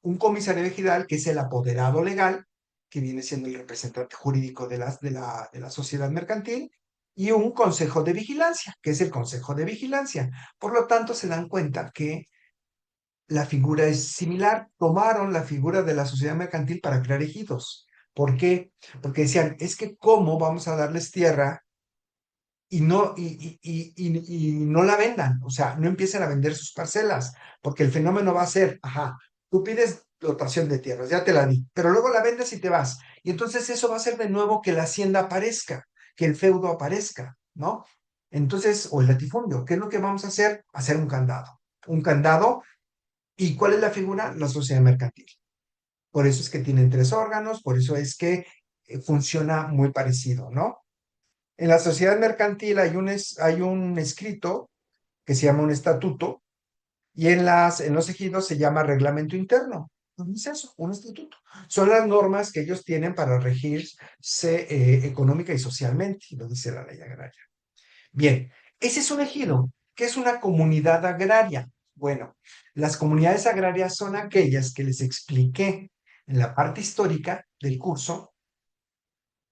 un comisario ejidal, que es el apoderado legal, que viene siendo el representante jurídico de la sociedad mercantil, y un consejo de vigilancia, que es el consejo de vigilancia. Por lo tanto, se dan cuenta que la figura es similar. Tomaron la figura de la sociedad mercantil para crear ejidos. ¿Por qué? Porque decían, es que cómo vamos a darles tierra y no la vendan, o sea, no empiecen a vender sus parcelas, porque el fenómeno va a ser, ajá, tú pides dotación de tierras, ya te la di, pero luego la vendes y te vas. Y entonces eso va a hacer de nuevo que la hacienda aparezca, que el feudo aparezca, ¿no? Entonces, o el latifundio, ¿qué es lo que vamos a hacer? Hacer un candado. Un candado. ¿Y cuál es la figura? La sociedad mercantil. Por eso es que tienen tres órganos, por eso es que funciona muy parecido, ¿no? En la sociedad mercantil hay un escrito que se llama un estatuto y en los ejidos se llama reglamento interno. ¿Qué es eso? Un estatuto. Son las normas que ellos tienen para regirse económica y socialmente, lo dice la ley agraria. Bien, ese es un ejido, que es una comunidad agraria. Bueno, las comunidades agrarias son aquellas que les expliqué en la parte histórica del curso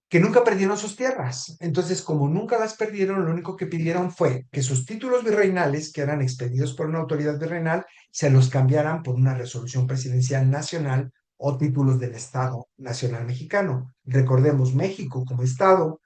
que nunca perdieron sus tierras. Entonces, como nunca las perdieron, lo único que pidieron fue que sus títulos virreinales, que eran expedidos por una autoridad virreinal, se los cambiaran por una resolución presidencial nacional o títulos del Estado Nacional Mexicano. Recordemos, México como Estado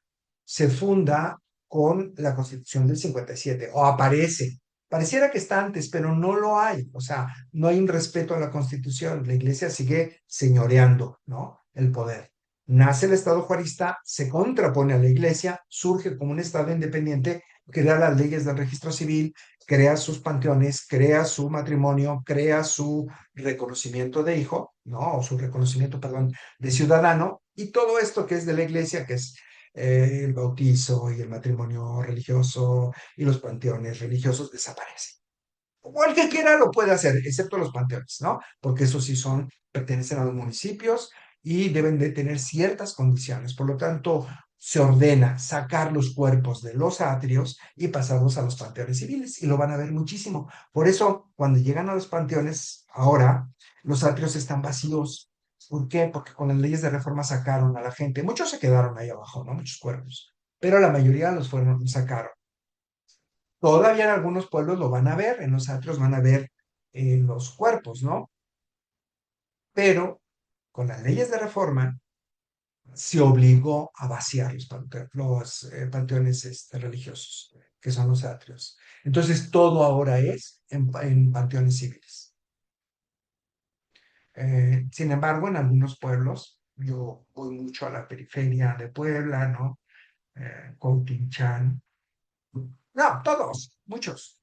se funda con la Constitución del 57, o aparece. Pareciera que está antes, pero no lo hay. O sea, no hay un respeto a la Constitución. La Iglesia sigue señoreando, ¿no? El poder. Nace el Estado juarista, se contrapone a la Iglesia, surge como un Estado independiente, crea las leyes del registro civil, crea sus panteones, crea su matrimonio, crea su reconocimiento de hijo, ¿no? O su reconocimiento, perdón, de ciudadano, y todo esto que es de la Iglesia, que es el bautizo y el matrimonio religioso y los panteones religiosos, desaparecen. O el que quiera lo puede hacer, excepto los panteones, ¿no? Porque esos sí son, pertenecen a los municipios y deben de tener ciertas condiciones. Por lo tanto, se ordena sacar los cuerpos de los atrios y pasarlos a los panteones civiles, y lo van a ver muchísimo. Por eso, cuando llegan a los panteones, ahora, los atrios están vacíos. ¿Por qué? Porque con las leyes de reforma sacaron a la gente. Muchos se quedaron ahí abajo, ¿no? Muchos cuerpos. Pero la mayoría los fueron, sacaron. Todavía en algunos pueblos lo van a ver, en los atrios van a ver los cuerpos, ¿no? Pero con las leyes de reforma se obligó a vaciar los panteones religiosos, que son los atrios. Entonces todo ahora es en panteones civiles. Sin embargo, en algunos pueblos, yo voy mucho a la periferia de Puebla, ¿no? Cuautinchan, no, todos, muchos.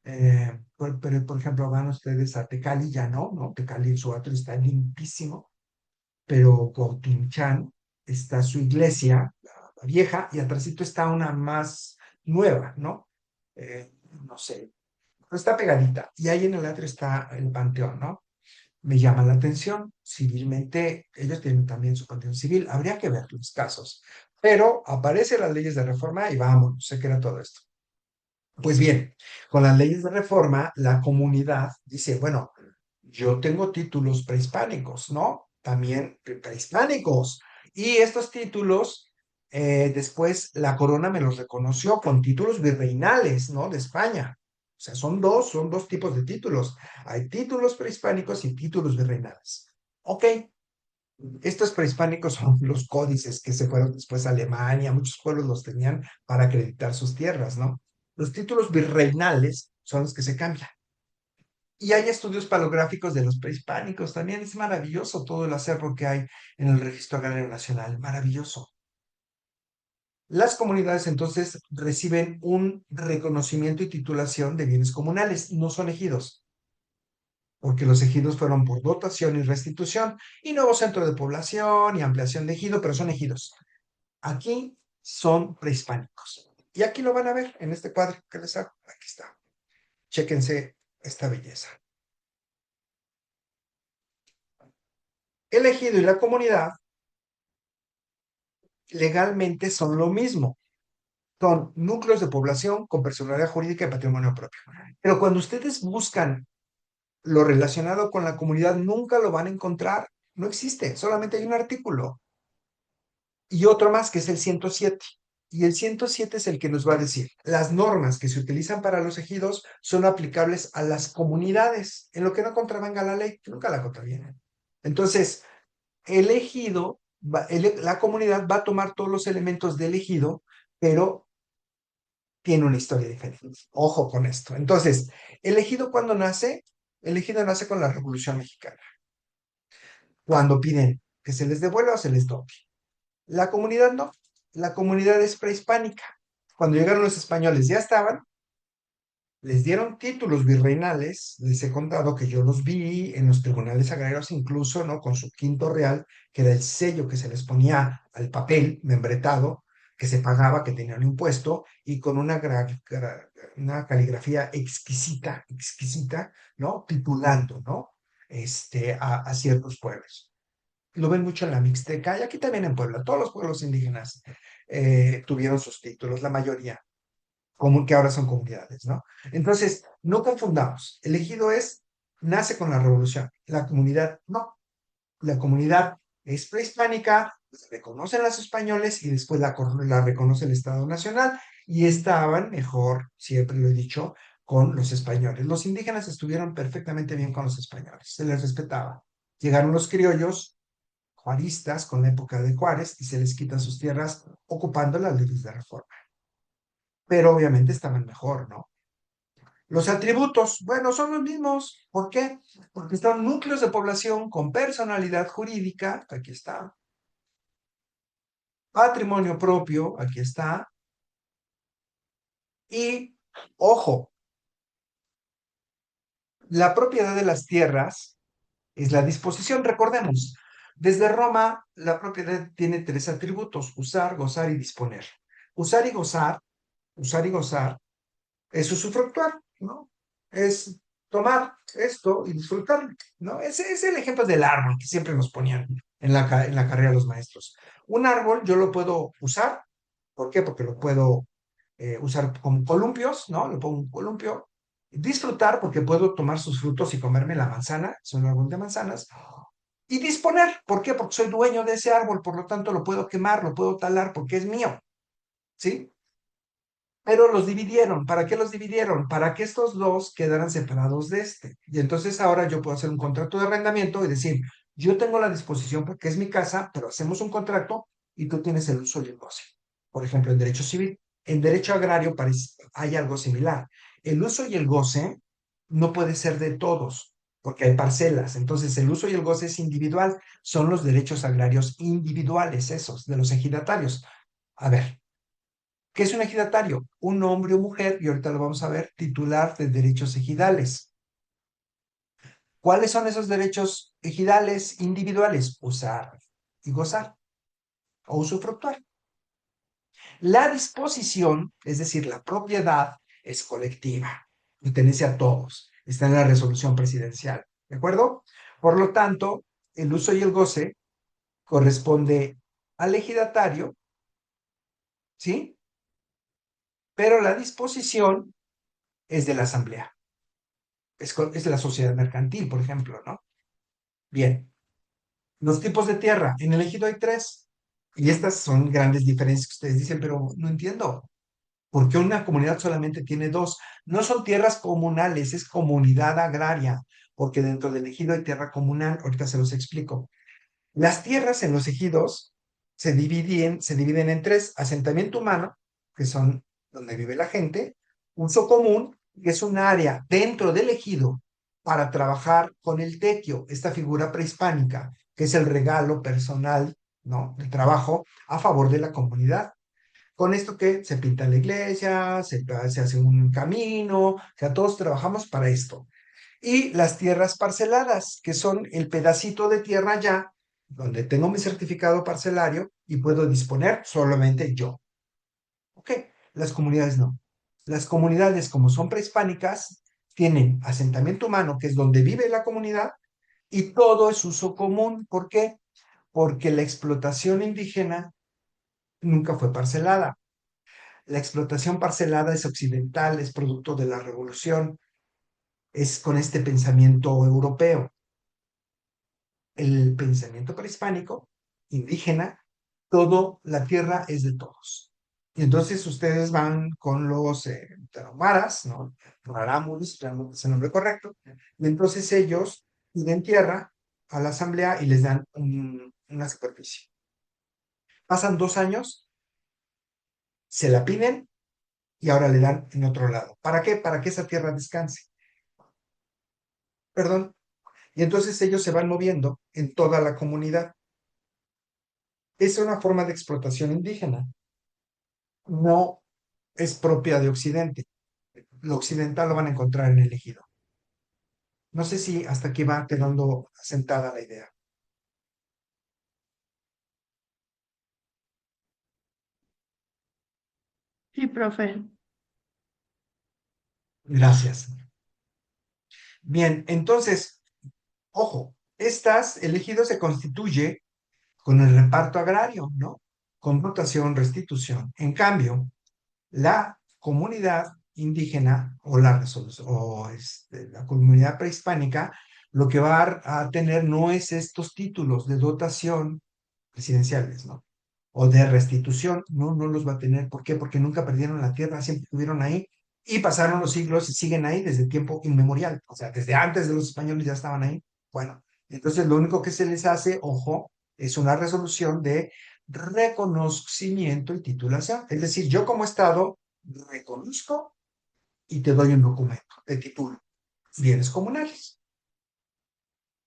Pero, por ejemplo, van ustedes a Tecali, ya no, ¿no? Tecali, su atrio está limpísimo, pero Cuautinchan está su iglesia, la vieja, y atrásito está una más nueva, ¿no? No sé, pero está pegadita. Y ahí en el atrio está el panteón, ¿no? Me llama la atención. Civilmente, ellos tienen también su panteón civil. Habría que ver los casos. Pero aparecen las leyes de reforma y vamos, se crea todo esto. Pues bien, con las leyes de reforma, la comunidad dice, bueno, yo tengo títulos prehispánicos, ¿no? También prehispánicos. Y estos títulos, después la corona me los reconoció con títulos virreinales, ¿no? De España. O sea, son dos tipos de títulos. Hay títulos prehispánicos y títulos virreinales. Ok, estos prehispánicos son los códices que se fueron después a Alemania, muchos pueblos los tenían para acreditar sus tierras, ¿no? Los títulos virreinales son los que se cambian. Y hay estudios palográficos de los prehispánicos, también es maravilloso todo el acervo que hay en el Registro Agrario Nacional, maravilloso. Las comunidades entonces reciben un reconocimiento y titulación de bienes comunales, no son ejidos, porque los ejidos fueron por dotación y restitución, y nuevo centro de población y ampliación de ejido, pero son ejidos. Aquí son prehispánicos. Y aquí lo van a ver en este cuadro que les hago. Aquí está. Chéquense esta belleza. El ejido y la comunidad legalmente son lo mismo. Son núcleos de población con personalidad jurídica y patrimonio propio. Pero cuando ustedes buscan lo relacionado con la comunidad, nunca lo van a encontrar. No existe, solamente hay un artículo. Y otro más que es el 107. Y el 107 es el que nos va a decir, las normas que se utilizan para los ejidos son aplicables a las comunidades, en lo que no contravenga la ley, que nunca la contraviene. Entonces, el ejido, la comunidad va a tomar todos los elementos del ejido, pero tiene una historia diferente. Ojo con esto. Entonces, el ejido cuando nace, el ejido nace con la Revolución Mexicana, cuando piden que se les devuelva o se les dote. La comunidad no, la comunidad es prehispánica. Cuando llegaron los españoles ya estaban, les dieron títulos virreinales, les he contado que yo los vi en los tribunales agrarios incluso, ¿no? Con su quinto real, que era el sello que se les ponía al papel membretado, que se pagaba, que tenía un impuesto, y con una caligrafía exquisita, exquisita, ¿no? Titulando, ¿no? A ciertos pueblos. Lo ven mucho en la Mixteca y aquí también en Puebla. Todos los pueblos indígenas tuvieron sus títulos, la mayoría. como que ahora son comunidades, ¿no? Entonces, no confundamos. El ejido nace con la revolución. La comunidad no. La comunidad es prehispánica, pues, reconocen a los españoles y después la reconoce el Estado Nacional y estaban mejor, siempre lo he dicho, con los españoles. Los indígenas estuvieron perfectamente bien con los españoles, se les respetaba. Llegaron los criollos, juaristas, con la época de Juárez, y se les quitan sus tierras ocupando las leyes de reforma. Pero obviamente estaban mejor, ¿no? Los atributos, bueno, son los mismos. ¿Por qué? Porque son núcleos de población con personalidad jurídica, aquí está, patrimonio propio, aquí está, y, ojo, la propiedad de las tierras es la disposición. Recordemos, desde Roma la propiedad tiene tres atributos: usar, gozar y disponer. Usar y gozar, usar y gozar es usufructuar, ¿no? Es tomar esto y disfrutarlo, ¿no? Ese es el ejemplo del árbol que siempre nos ponían en la carrera los maestros. Un árbol yo lo puedo usar, ¿por qué? Porque lo puedo usar como columpios, ¿no? Le pongo un columpio. Disfrutar porque puedo tomar sus frutos y comerme la manzana, es un árbol de manzanas. Y disponer, ¿por qué? Porque soy dueño de ese árbol, por lo tanto lo puedo quemar, lo puedo talar porque es mío, ¿sí? Pero los dividieron. ¿Para qué los dividieron? Para que estos dos quedaran separados de este. Y entonces ahora yo puedo hacer un contrato de arrendamiento y decir, yo tengo la disposición porque es mi casa, pero hacemos un contrato y tú tienes el uso y el goce. Por ejemplo, en derecho civil. En derecho agrario hay algo similar. El uso y el goce no puede ser de todos, porque hay parcelas. Entonces, el uso y el goce es individual. Son los derechos agrarios individuales, esos, de los ejidatarios. A ver, ¿qué es un ejidatario? Un hombre o mujer, y ahorita lo vamos a ver, titular de derechos ejidales. ¿Cuáles son esos derechos ejidales individuales? Usar y gozar o usufructuar. La disposición, es decir, la propiedad, es colectiva, pertenece a todos, está en la resolución presidencial, ¿de acuerdo? Por lo tanto, el uso y el goce corresponde al ejidatario, ¿sí? Pero la disposición es de la asamblea, es de la sociedad mercantil, por ejemplo, ¿no? Bien, los tipos de tierra, en el ejido hay tres, y estas son grandes diferencias que ustedes dicen, pero no entiendo. ¿Por qué una comunidad solamente tiene dos? No son tierras comunales, es comunidad agraria, porque dentro del ejido hay tierra comunal, ahorita se los explico. Las tierras en los ejidos se dividen en tres: asentamiento humano, que son donde vive la gente; uso común, que es un área dentro del ejido para trabajar con el tequio, esta figura prehispánica, que es el regalo personal, ¿no? El trabajo a favor de la comunidad. Con esto que se pinta la iglesia, se hace un camino, o sea, todos trabajamos para esto. Y las tierras parceladas, que son el pedacito de tierra ya, donde tengo mi certificado parcelario y puedo disponer solamente yo. ¿Ok? Las comunidades no. Las comunidades, como son prehispánicas, tienen asentamiento humano, que es donde vive la comunidad, y todo es uso común. ¿Por qué? Porque la explotación indígena nunca fue parcelada. La explotación parcelada es occidental, es producto de la revolución, es con este pensamiento europeo. El pensamiento prehispánico, indígena, todo, la tierra es de todos. Y entonces ustedes van con los tarahumaras, ¿no? Rarámuris, realmente es el nombre correcto, y entonces ellos piden tierra a la asamblea y les dan una superficie. Pasan 2 años, se la piden y ahora le dan en otro lado. ¿Para qué? Para que esa tierra descanse. Perdón. Y entonces ellos se van moviendo en toda la comunidad. Es una forma de explotación indígena. No es propia de Occidente. Lo occidental lo van a encontrar en el ejido. No sé si hasta aquí va quedando asentada la idea. Sí, profe. Gracias. Bien, entonces, ojo, el ejido se constituye con el reparto agrario, ¿no? Con dotación, restitución. En cambio, la comunidad indígena o la resolución o la comunidad prehispánica lo que va a tener no es estos títulos de dotación presidenciales, ¿no? O de restitución, no, no los va a tener. ¿Por qué? Porque nunca perdieron la tierra, siempre estuvieron ahí y pasaron los siglos y siguen ahí desde tiempo inmemorial. O sea, desde antes de los españoles ya estaban ahí. Bueno, entonces lo único que se les hace, ojo, es una resolución de reconocimiento y titulación. Es decir, yo como Estado reconozco y te doy un documento de título. Bienes comunales.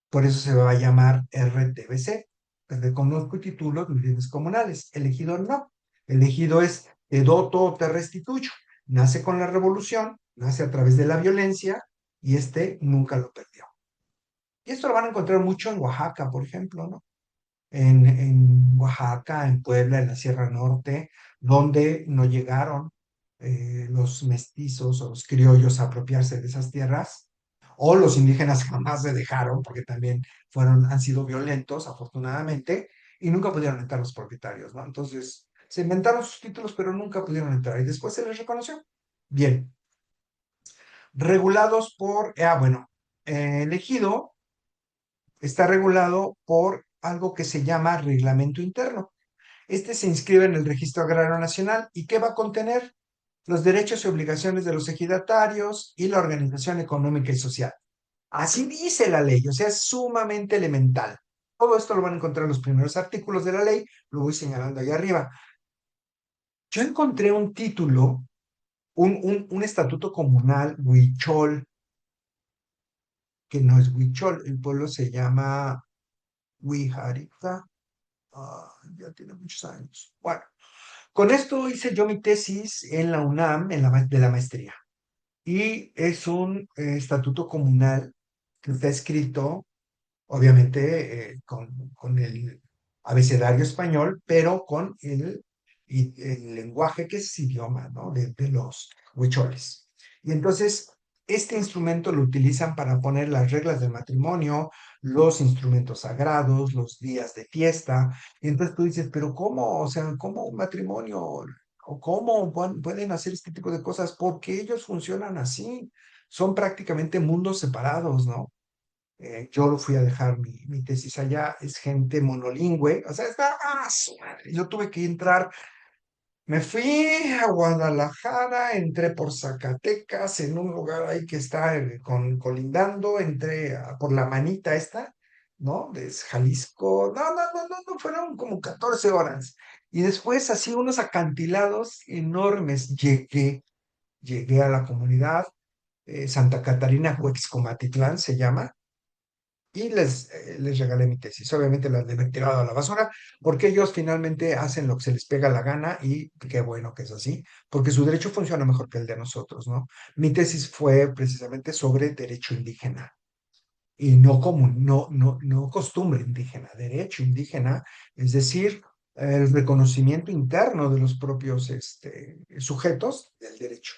Por eso se va a llamar RTBC. Te reconozco y titulo de bienes comunales. Elegido no. Elegido es te doto o te restituyo. Nace con la revolución, nace a través de la violencia y este nunca lo perdió. Y esto lo van a encontrar mucho en Oaxaca, por ejemplo, ¿no? En Oaxaca, en Puebla, en la Sierra Norte, donde no llegaron los mestizos o los criollos a apropiarse de esas tierras, o los indígenas jamás se dejaron, porque también han sido violentos, afortunadamente, y nunca pudieron entrar los propietarios, ¿no? Entonces, se inventaron sus títulos, pero nunca pudieron entrar, y después se les reconoció. Bien, regulados por, bueno, el ejido está regulado por algo que se llama reglamento interno. Este se inscribe en el Registro Agrario Nacional y ¿qué va a contener? Los derechos y obligaciones de los ejidatarios y la organización económica y social. Así dice la ley, o sea, es sumamente elemental. Todo esto lo van a encontrar en los primeros artículos de la ley, lo voy señalando ahí arriba. Yo encontré un título, un estatuto comunal huichol, que no es huichol, el pueblo se llama Huijarita, ya tiene muchos años. Bueno, con esto hice yo mi tesis en la UNAM, de la maestría. Y es un estatuto comunal que está escrito, obviamente, con el abecedario español, pero con el lenguaje que es idioma, ¿no? De los huicholes. Y entonces, este instrumento lo utilizan para poner las reglas del matrimonio, los instrumentos sagrados, los días de fiesta. Y entonces tú dices, pero ¿cómo? O sea, ¿cómo un matrimonio? ¿O cómo pueden hacer este tipo de cosas? Porque ellos funcionan así. Son prácticamente mundos separados, ¿no? Yo lo fui a dejar mi tesis allá, es gente monolingüe, o sea, está, su madre, yo tuve que entrar, me fui a Guadalajara, entré por Zacatecas, en un lugar ahí que está colindando, entré por la manita esta, ¿no? De Jalisco, no, fueron como 14 horas, y después así unos acantilados enormes, llegué a la comunidad, Santa Catarina Huexcomatitlán se llama, y les regalé mi tesis. Obviamente la he tirado a la basura, porque ellos finalmente hacen lo que se les pega la gana y qué bueno que es así, porque su derecho funciona mejor que el de nosotros, ¿no? Mi tesis fue precisamente sobre derecho indígena y no costumbre indígena, derecho indígena, es decir, el reconocimiento interno de los propios sujetos del derecho.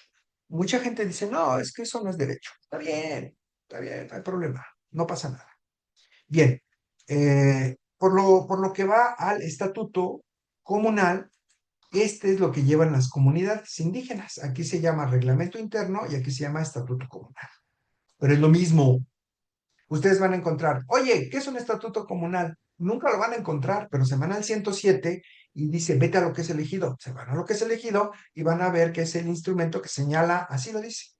Mucha gente dice, no, es que eso no es derecho. Está bien, no hay problema, no pasa nada. Bien, por lo que va al estatuto comunal, este es lo que llevan las comunidades indígenas. Aquí se llama reglamento interno y aquí se llama estatuto comunal. Pero es lo mismo. Ustedes van a encontrar, oye, ¿qué es un estatuto comunal? Nunca lo van a encontrar, pero se van al 107 y dice, vete a lo que es elegido. Se van a lo que es elegido y van a ver que es el instrumento que señala, así lo dice,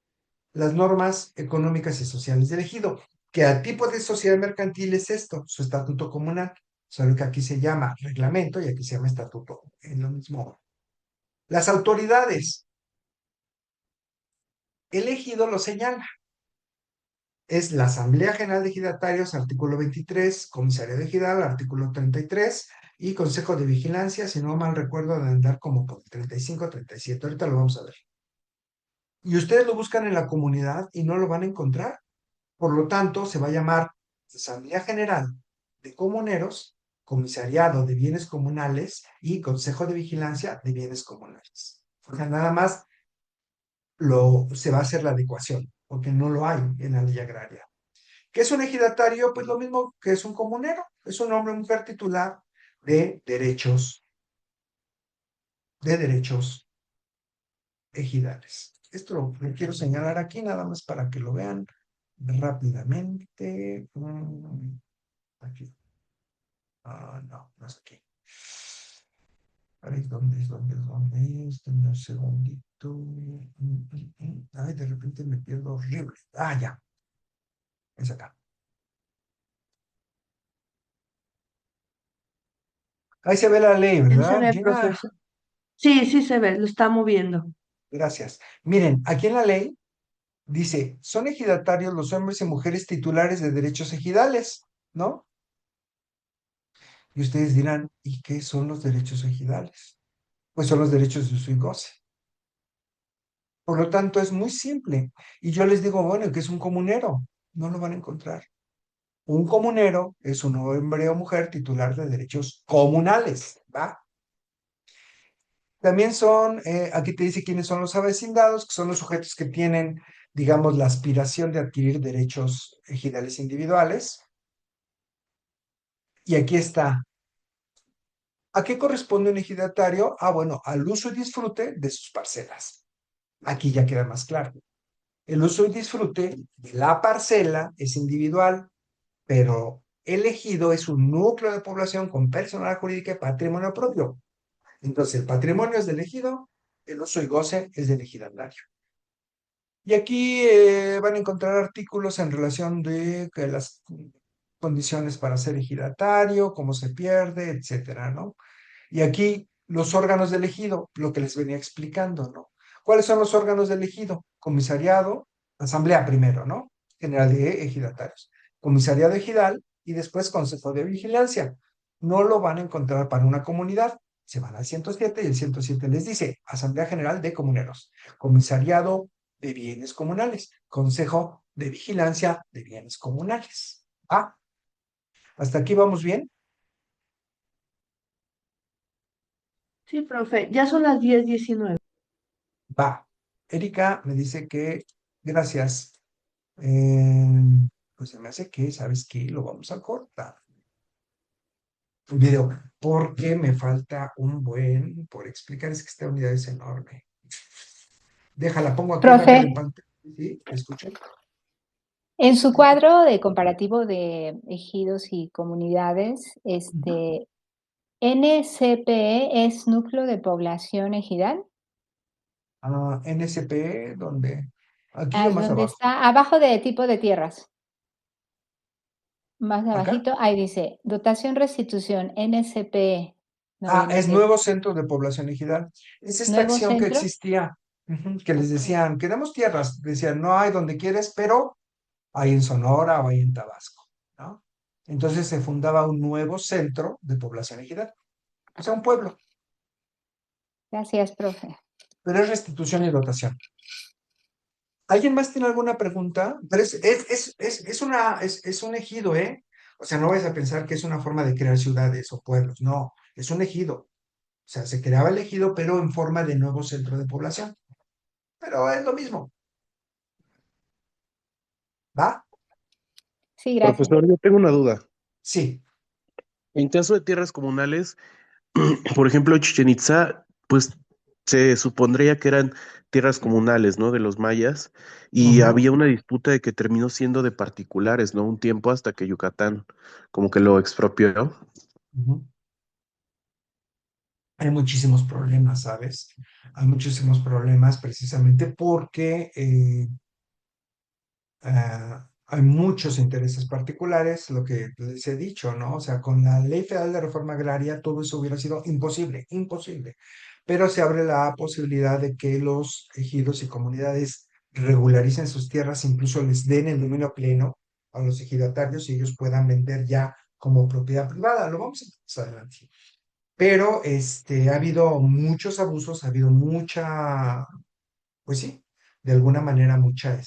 las normas económicas y sociales del ejido. ¿Qué tipo de sociedad mercantil es esto? Su estatuto comunal. Solo que aquí se llama reglamento y aquí se llama estatuto. En lo mismo. Las autoridades. El ejido lo señala. Es la Asamblea General de Ejidatarios, artículo 23, Comisario de Ejidal, artículo 33, y Consejo de Vigilancia, si no mal recuerdo, de andar como por el 35, 37. Ahorita lo vamos a ver. Y ustedes lo buscan en la comunidad y no lo van a encontrar. Por lo tanto, se va a llamar Asamblea General de Comuneros, Comisariado de Bienes Comunales y Consejo de Vigilancia de Bienes Comunales. O sea, nada más se va a hacer la adecuación, porque no lo hay en la ley agraria. ¿Qué es un ejidatario? Pues lo mismo que es un comunero, es un hombre o mujer titular de derechos, de derechos ejidales. Esto lo quiero señalar aquí nada más para que lo vean rápidamente. Aquí. No, no es aquí. Ay, ¿dónde es? ¿Dónde es? ¿Dónde es? Dame un segundito. Ay, de repente me pierdo horrible. Ya. Es acá. Ahí se ve la ley, Sí se ¿verdad, ve, Gina? profesor. Sí, sí se ve, lo está moviendo. Gracias. Miren, aquí en la ley dice, son ejidatarios los hombres y mujeres titulares de derechos ejidales, ¿no? Y ustedes dirán, ¿y qué son los derechos ejidales? Pues son los derechos de uso y goce. Por lo tanto, es muy simple. Y yo les digo, bueno, ¿qué es un comunero? No lo van a encontrar. Un comunero es un hombre o mujer titular de derechos comunales, ¿va? También son, aquí te dice quiénes son los avecindados, que son los sujetos que tienen, digamos, la aspiración de adquirir derechos ejidales individuales. Y aquí está. ¿A qué corresponde un ejidatario? Bueno, al uso y disfrute de sus parcelas. Aquí ya queda más claro. El uso y disfrute de la parcela es individual, pero el ejido es un núcleo de población con personalidad jurídica y patrimonio propio. Entonces, el patrimonio es del ejido, el uso y goce es del ejidatario. Y aquí van a encontrar artículos en relación de que las condiciones para ser ejidatario, cómo se pierde, etcétera, ¿no? Y aquí los órganos del ejido, lo que les venía explicando, ¿no? ¿Cuáles son los órganos del ejido? Comisariado, asamblea primero, ¿no? General de ejidatarios. Comisariado ejidal y después consejo de vigilancia. No lo van a encontrar para una comunidad. Se van al 107 y el 107 les dice Asamblea General de Comuneros, Comisariado de Bienes Comunales, Consejo de Vigilancia de Bienes Comunales. ¿Hasta aquí vamos bien? Sí, profe, ya son las 10:19. Va. Erika me dice que gracias. Eh, pues se me hace que, ¿sabes qué? Lo vamos a cortar. El video, porque me falta un buen por explicar, es que esta unidad es enorme. Déjala, pongo aquí Profe, rápido en pantalla. ¿Sí? ¿Me escuchan? en su cuadro de comparativo de ejidos y comunidades, Ujú. NCPE es núcleo de población ejidal. NSP, ¿dónde? ¿Aquí o más Donde abajo? está, abajo de tipo de tierras, más ¿Acá? abajito, ahí dice, dotación restitución, NCPE, Es 97. nuevo centro de población ejidal. Es esta Nuevo acción que centro. existía, que les Ok, decían, queremos tierras. Decían, no hay donde quieres, pero hay en Sonora o hay en Tabasco, ¿no? Entonces se fundaba un nuevo centro de población ejidal, o sea, un pueblo, gracias, profe. pero es restitución y dotación. ¿Alguien más tiene alguna pregunta? Pero es un ejido, ¿eh? O sea, no vais a pensar que es una forma de crear ciudades o pueblos, no, es un ejido. O sea, se creaba el ejido, pero en forma de nuevo centro de población. Pero es lo mismo, ¿va? Sí, gracias. Profesor, yo tengo una duda. Sí. En caso de tierras comunales, por ejemplo, Chichen Itzá, pues se supondría que eran tierras comunales, ¿no? De los mayas, y Ujú, había una disputa de que terminó siendo de particulares, ¿no? Un tiempo hasta que Yucatán como que lo expropió. ujú. Hay muchísimos problemas, ¿sabes? Hay muchísimos problemas precisamente porque hay muchos intereses particulares, lo que les he dicho, ¿no? O sea, con la Ley Federal de Reforma Agraria todo eso hubiera sido imposible, imposible. Pero se abre la posibilidad de que los ejidos y comunidades regularicen sus tierras, incluso les den el dominio pleno a los ejidatarios y ellos puedan vender ya como propiedad privada. Lo vamos a ver más adelante. Pero ha habido muchos abusos, ha habido mucha, pues sí, de alguna manera mucha,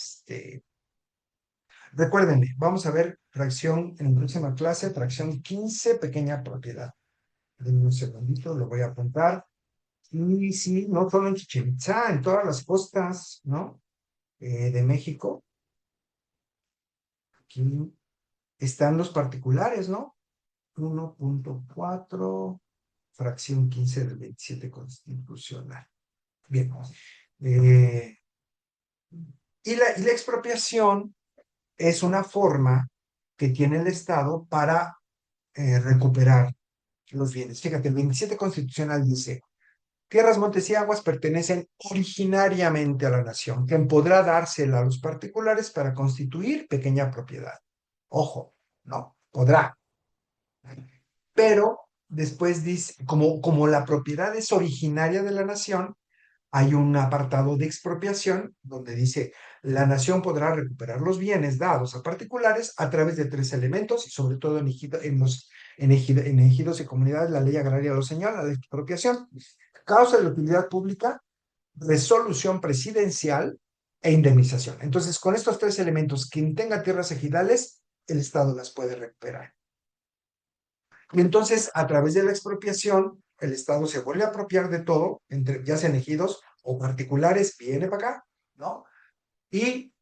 recuérdenme, vamos a ver fracción en la próxima clase, fracción 15 pequeña propiedad. Denme un segundito, lo voy a apuntar. Y sí, no solo en Chichén Itzá, en todas las costas, ¿no? De México, aquí están los particulares, ¿no? 1.4 fracción 15 del 27 constitucional. Bien, Eh, y la expropiación es una forma que tiene el Estado para recuperar los bienes. Fíjate, el 27 constitucional dice, tierras, montes y aguas pertenecen originariamente a la nación, quien podrá dársela a los particulares para constituir pequeña propiedad. Ojo, no, podrá. Pero después dice, como la propiedad es originaria de la nación, hay un apartado de expropiación donde dice, la nación podrá recuperar los bienes dados a particulares a través de tres elementos y sobre todo en ejidos y comunidades la ley agraria lo señala, la expropiación, causa de utilidad pública, resolución presidencial e indemnización. Entonces, con estos tres elementos, quien tenga tierras ejidales, el Estado las puede recuperar. Y entonces, a través de la expropiación, el Estado se vuelve a apropiar de todo, ya sean ejidos o particulares, viene para acá, ¿no? Y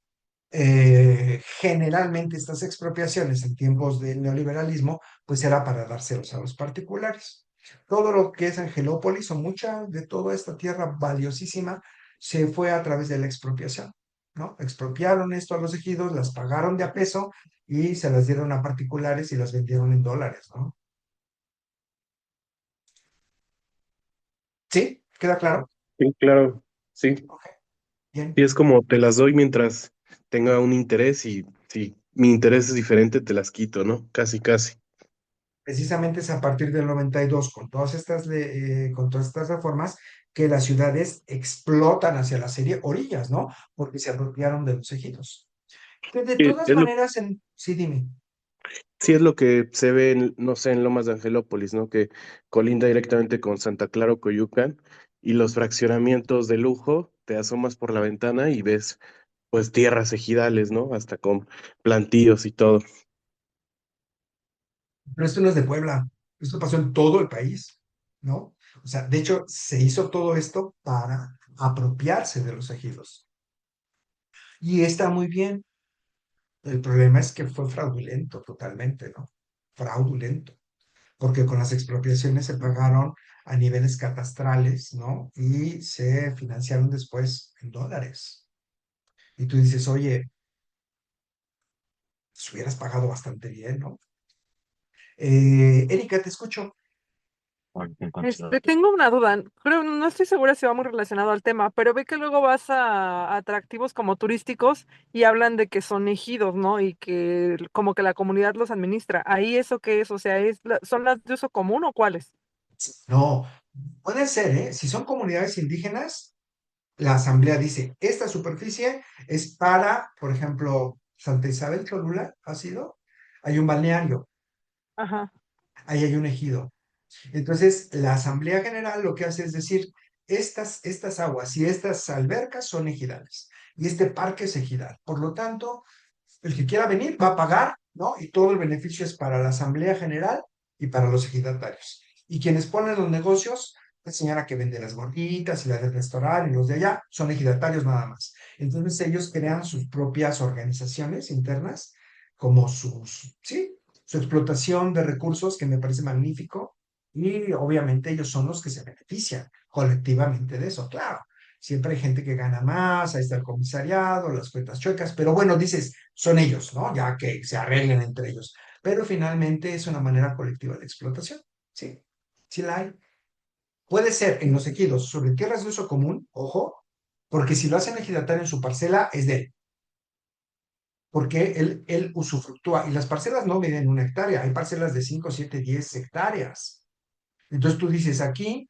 generalmente estas expropiaciones en tiempos del neoliberalismo, pues era para dárselos a los particulares. Todo lo que es Angelópolis o mucha de toda esta tierra valiosísima se fue a través de la expropiación, ¿no? Expropiaron esto a los ejidos, las pagaron de a peso y se las dieron a particulares y las vendieron en dólares, ¿no? ¿Sí? ¿Queda claro? Sí, claro, sí. Ok, bien. Y es como te las doy mientras tenga un interés y si mi interés es diferente, te las quito, ¿no? Casi, casi. Precisamente es a partir del 92, con todas estas reformas, que las ciudades explotan hacia las orillas, ¿no? Porque se apropiaron de los ejidos. Que de Sí, todas maneras, sí, dime. sí es lo que se ve, no sé, en Lomas de Angelópolis, ¿no? Que colinda directamente con Santa Clara o Coyucan y los fraccionamientos de lujo, te asomas por la ventana y ves, pues, tierras ejidales, ¿no? Hasta con plantíos y todo. Pero esto no es de Puebla, esto pasó en todo el país, ¿no? O sea, de hecho, se hizo todo esto para apropiarse de los ejidos. Y está muy bien. El problema es que fue fraudulento totalmente, ¿no? Fraudulento. Porque con las expropiaciones se pagaron a niveles catastrales, ¿no? Y se financiaron después en dólares. Y tú dices, oye, pues hubieras pagado bastante bien, ¿no? Erika, te escucho. Tengo una duda, creo, no estoy segura si va muy relacionado al tema, pero ve que luego vas a atractivos como turísticos y hablan de que son ejidos, ¿no? Y que como que la comunidad los administra. ¿Ahí eso qué es? O sea, ¿son las de uso común o cuáles? No, puede ser, ¿eh? Si son comunidades indígenas, la asamblea dice, esta superficie es para, por ejemplo, Santa Isabel Cholula, ¿ha sido? Hay un balneario, Ajá. ahí hay un ejido. Entonces, la Asamblea General lo que hace es decir, estas aguas y estas albercas son ejidales y este parque es ejidal. Por lo tanto, el que quiera venir va a pagar, ¿no? Y todo el beneficio es para la Asamblea General y para los ejidatarios. Y quienes ponen los negocios, la señora que vende las gorditas y la del restaurante y los de allá, son ejidatarios nada más. Entonces ellos crean sus propias organizaciones internas, como sí, su explotación de recursos, que me parece magnífico, y obviamente ellos son los que se benefician colectivamente de eso, claro. Siempre hay gente que gana más, ahí está el comisariado, las cuentas chuecas, pero bueno, dices, son ellos, ¿no? Ya que se arreglen entre ellos. Pero finalmente es una manera colectiva de explotación, ¿sí? Sí la hay. Puede ser en los ejidos sobre tierras de uso común, ojo, porque si lo hacen ejidatario en su parcela, es de él, porque él usufructúa. Y las parcelas no miden 1 hectárea, hay parcelas de 5, 7, 10 hectáreas. Entonces tú dices, aquí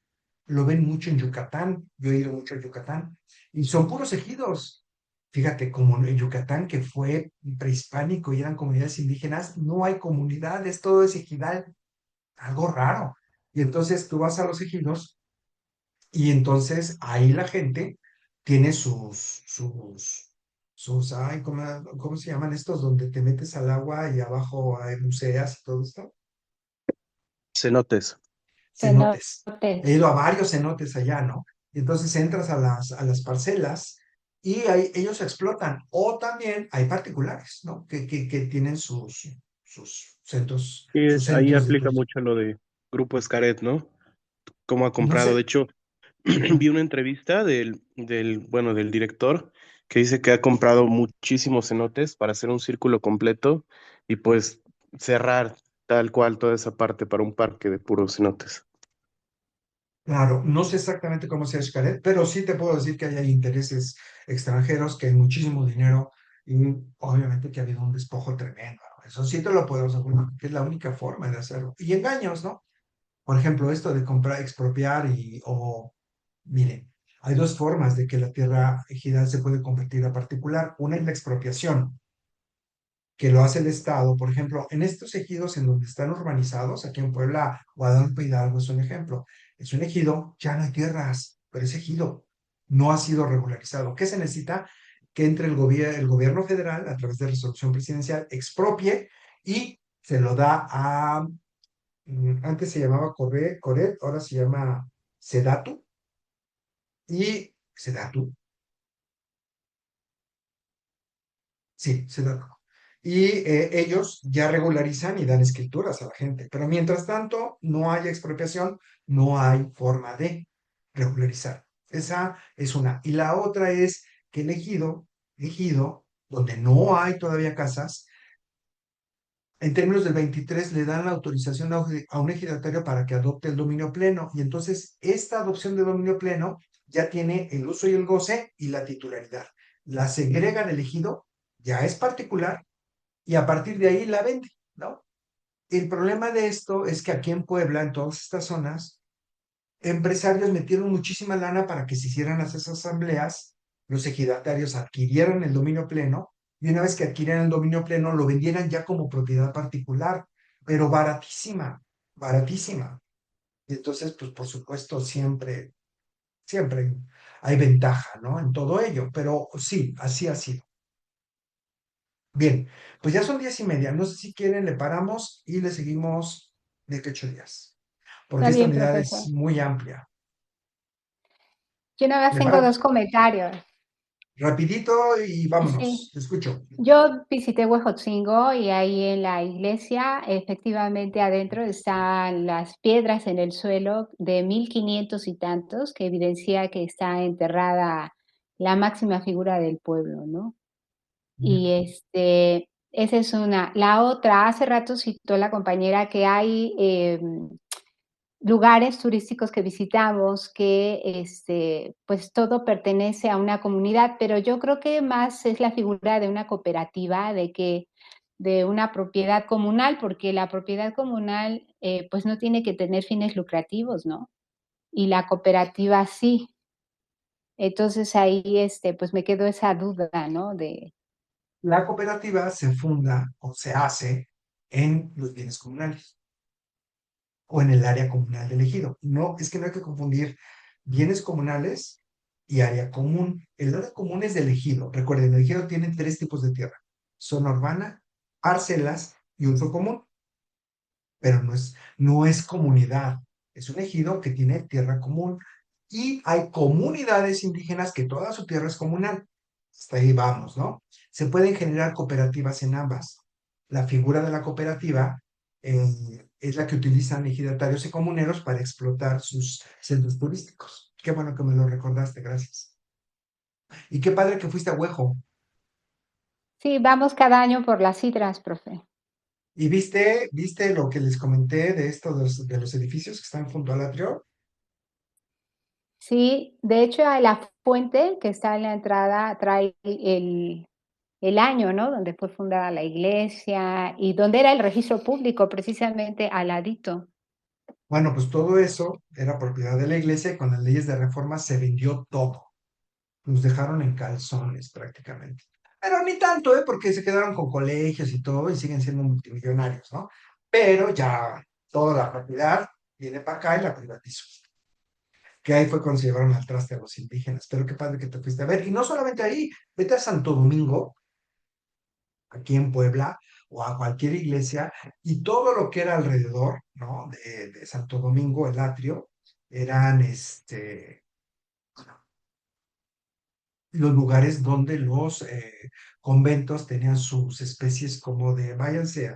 lo ven mucho en Yucatán, yo he ido mucho a Yucatán, y son puros ejidos. Fíjate, como en Yucatán, que fue prehispánico y eran comunidades indígenas, no hay comunidades, todo es ejidal, algo raro. Y entonces tú vas a los ejidos y entonces ahí la gente tiene ay, ¿cómo se llaman estos? Donde te metes al agua y abajo hay museas y todo esto. Cenotes. Cenotes. He Cenotes. ido a varios cenotes allá, ¿no? Y entonces entras a las parcelas y ahí ellos explotan. O también hay particulares, ¿no? Que tienen sus centros, Y sus ahí centros de aplica turismo. mucho lo de Grupo Escaret, ¿no? Cómo ha No comprado. sé, De hecho, vi una entrevista bueno, del director que dice que ha comprado muchísimos cenotes para hacer un círculo completo y pues cerrar tal cual toda esa parte para un parque de puros cenotes. Claro, no sé exactamente cómo sea Xcaret, pero sí te puedo decir que hay intereses extranjeros, que hay muchísimo dinero y obviamente que ha habido un despojo tremendo, ¿no? Eso sí te lo puedo asegurar, que es la única forma de hacerlo. Y engaños, ¿no? Por ejemplo, esto de comprar, expropiar miren, hay dos formas de que la tierra ejidal se puede convertir a particular. Una es la expropiación, que lo hace el Estado. Por ejemplo, en estos ejidos en donde están urbanizados, aquí en Puebla, Guadalupe Hidalgo es un ejemplo. Es un ejido, ya no hay tierras, pero ese ejido no ha sido regularizado. ¿Qué se necesita? Que entre el gobierno federal, a través de resolución presidencial, expropie y se lo da a, antes se llamaba Coret, ahora se llama Sedatu, y Sedatu, sí, Sedatu. Y ellos ya regularizan y dan escrituras a la gente. Pero mientras tanto, no haya expropiación, no hay forma de regularizar. Esa es una. Y la otra es que ejido, donde no hay todavía casas, en términos del 23 le dan la autorización a un ejidatario para que adopte el dominio pleno. Y entonces esta adopción de dominio pleno ya tiene el uso y el goce y la titularidad. La segregan el ejido, ya es particular, y a partir de ahí la vende, ¿no? El problema de esto es que aquí en Puebla, en todas estas zonas, empresarios metieron muchísima lana para que se hicieran esas asambleas, los ejidatarios adquirieran el dominio pleno y una vez que adquirieran el dominio pleno lo vendieran ya como propiedad particular, pero baratísima, baratísima. Y entonces, pues por supuesto, siempre hay ventaja, ¿no? En todo ello, pero sí, así ha sido. Bien, pues ya son 10:30. No sé si quieren, le paramos y le seguimos de que 8 días, porque Está esta bien, unidad es profesor. muy amplia. Yo nada más ¿Le tengo paramos? dos comentarios. Rapidito y Sí. vámonos. Te escucho. Yo visité Huejotzingo y ahí en la iglesia, efectivamente adentro están las piedras en el suelo de 1500 y tantos, que evidencia que está enterrada la máxima figura del pueblo, ¿no? Y esa es una. La otra, hace rato citó la compañera que hay lugares turísticos que visitamos que pues todo pertenece a una comunidad, pero yo creo que más es la figura de una cooperativa, de una propiedad comunal, porque la propiedad comunal pues no tiene que tener fines lucrativos, ¿no? Y la cooperativa sí. Entonces ahí pues me quedó esa duda, ¿no? La cooperativa se funda o se hace en los bienes comunales o en el área comunal del ejido. No, es que no hay que confundir bienes comunales y área común. El área común es del ejido. Recuerden, el ejido tiene tres tipos de tierra: zona urbana, parcelas y uso común. Pero no es comunidad, es un ejido que tiene tierra común y hay comunidades indígenas que toda su tierra es comunal. Hasta ahí vamos, ¿no? Se pueden generar cooperativas en ambas. La figura de la cooperativa es la que utilizan ejidatarios y comuneros para explotar sus centros turísticos. Qué bueno que me lo recordaste, gracias. Y qué padre que fuiste a Huejo. Sí, vamos cada año por las sidras, profe. ¿Y viste lo que les comenté de esto de los edificios que están junto al atrio? Sí, de hecho, la fuente que está en la entrada trae el año, ¿no? Donde fue fundada la iglesia y donde era el registro público, precisamente al ladito. Bueno, pues todo eso era propiedad de la iglesia y con las leyes de reforma se vendió todo. Nos dejaron en calzones prácticamente. Pero ni tanto, ¿eh? Porque se quedaron con colegios y todo y siguen siendo multimillonarios, ¿no? Pero ya toda la propiedad viene para acá y la privatizó. Que ahí fue cuando se llevaron al traste a los indígenas. Pero qué padre que te fuiste a ver. Y no solamente ahí, vete a Santo Domingo, aquí en Puebla, o a cualquier iglesia, y todo lo que era alrededor, ¿no? De Santo Domingo, el atrio, eran los lugares donde los conventos tenían sus especies como de, váyanse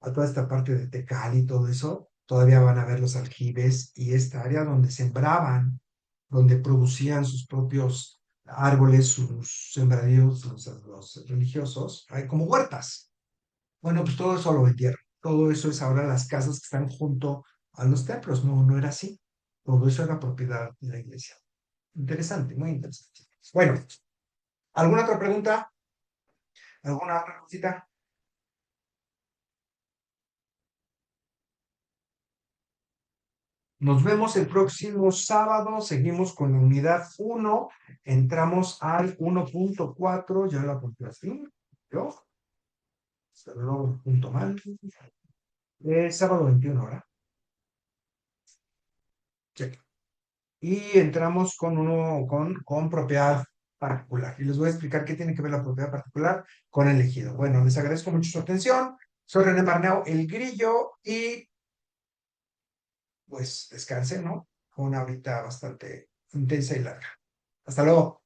a toda esta parte de Tecal y todo eso, todavía van a ver los aljibes y esta área donde sembraban donde producían sus propios árboles, sus sembradíos, los religiosos, hay como huertas. Bueno, pues todo eso lo vendieron. Todo eso es ahora las casas que están junto a los templos. No, no era así. Todo eso era propiedad de la iglesia. Interesante, muy interesante. Bueno, ¿alguna otra pregunta? ¿Alguna otra cosita? Nos vemos el próximo sábado. Seguimos con la unidad 1. Entramos al 1.4. Ya lo apunté así. Yo. Pero luego punto mal. Sábado 21, ¿verdad? Check. Y entramos con con propiedad particular. Y les voy a explicar qué tiene que ver la propiedad particular con el ejido. Bueno, les agradezco mucho su atención. Soy René Marneo, el Grillo, y pues descansen, ¿no? Fue una horita bastante intensa y larga. Hasta luego.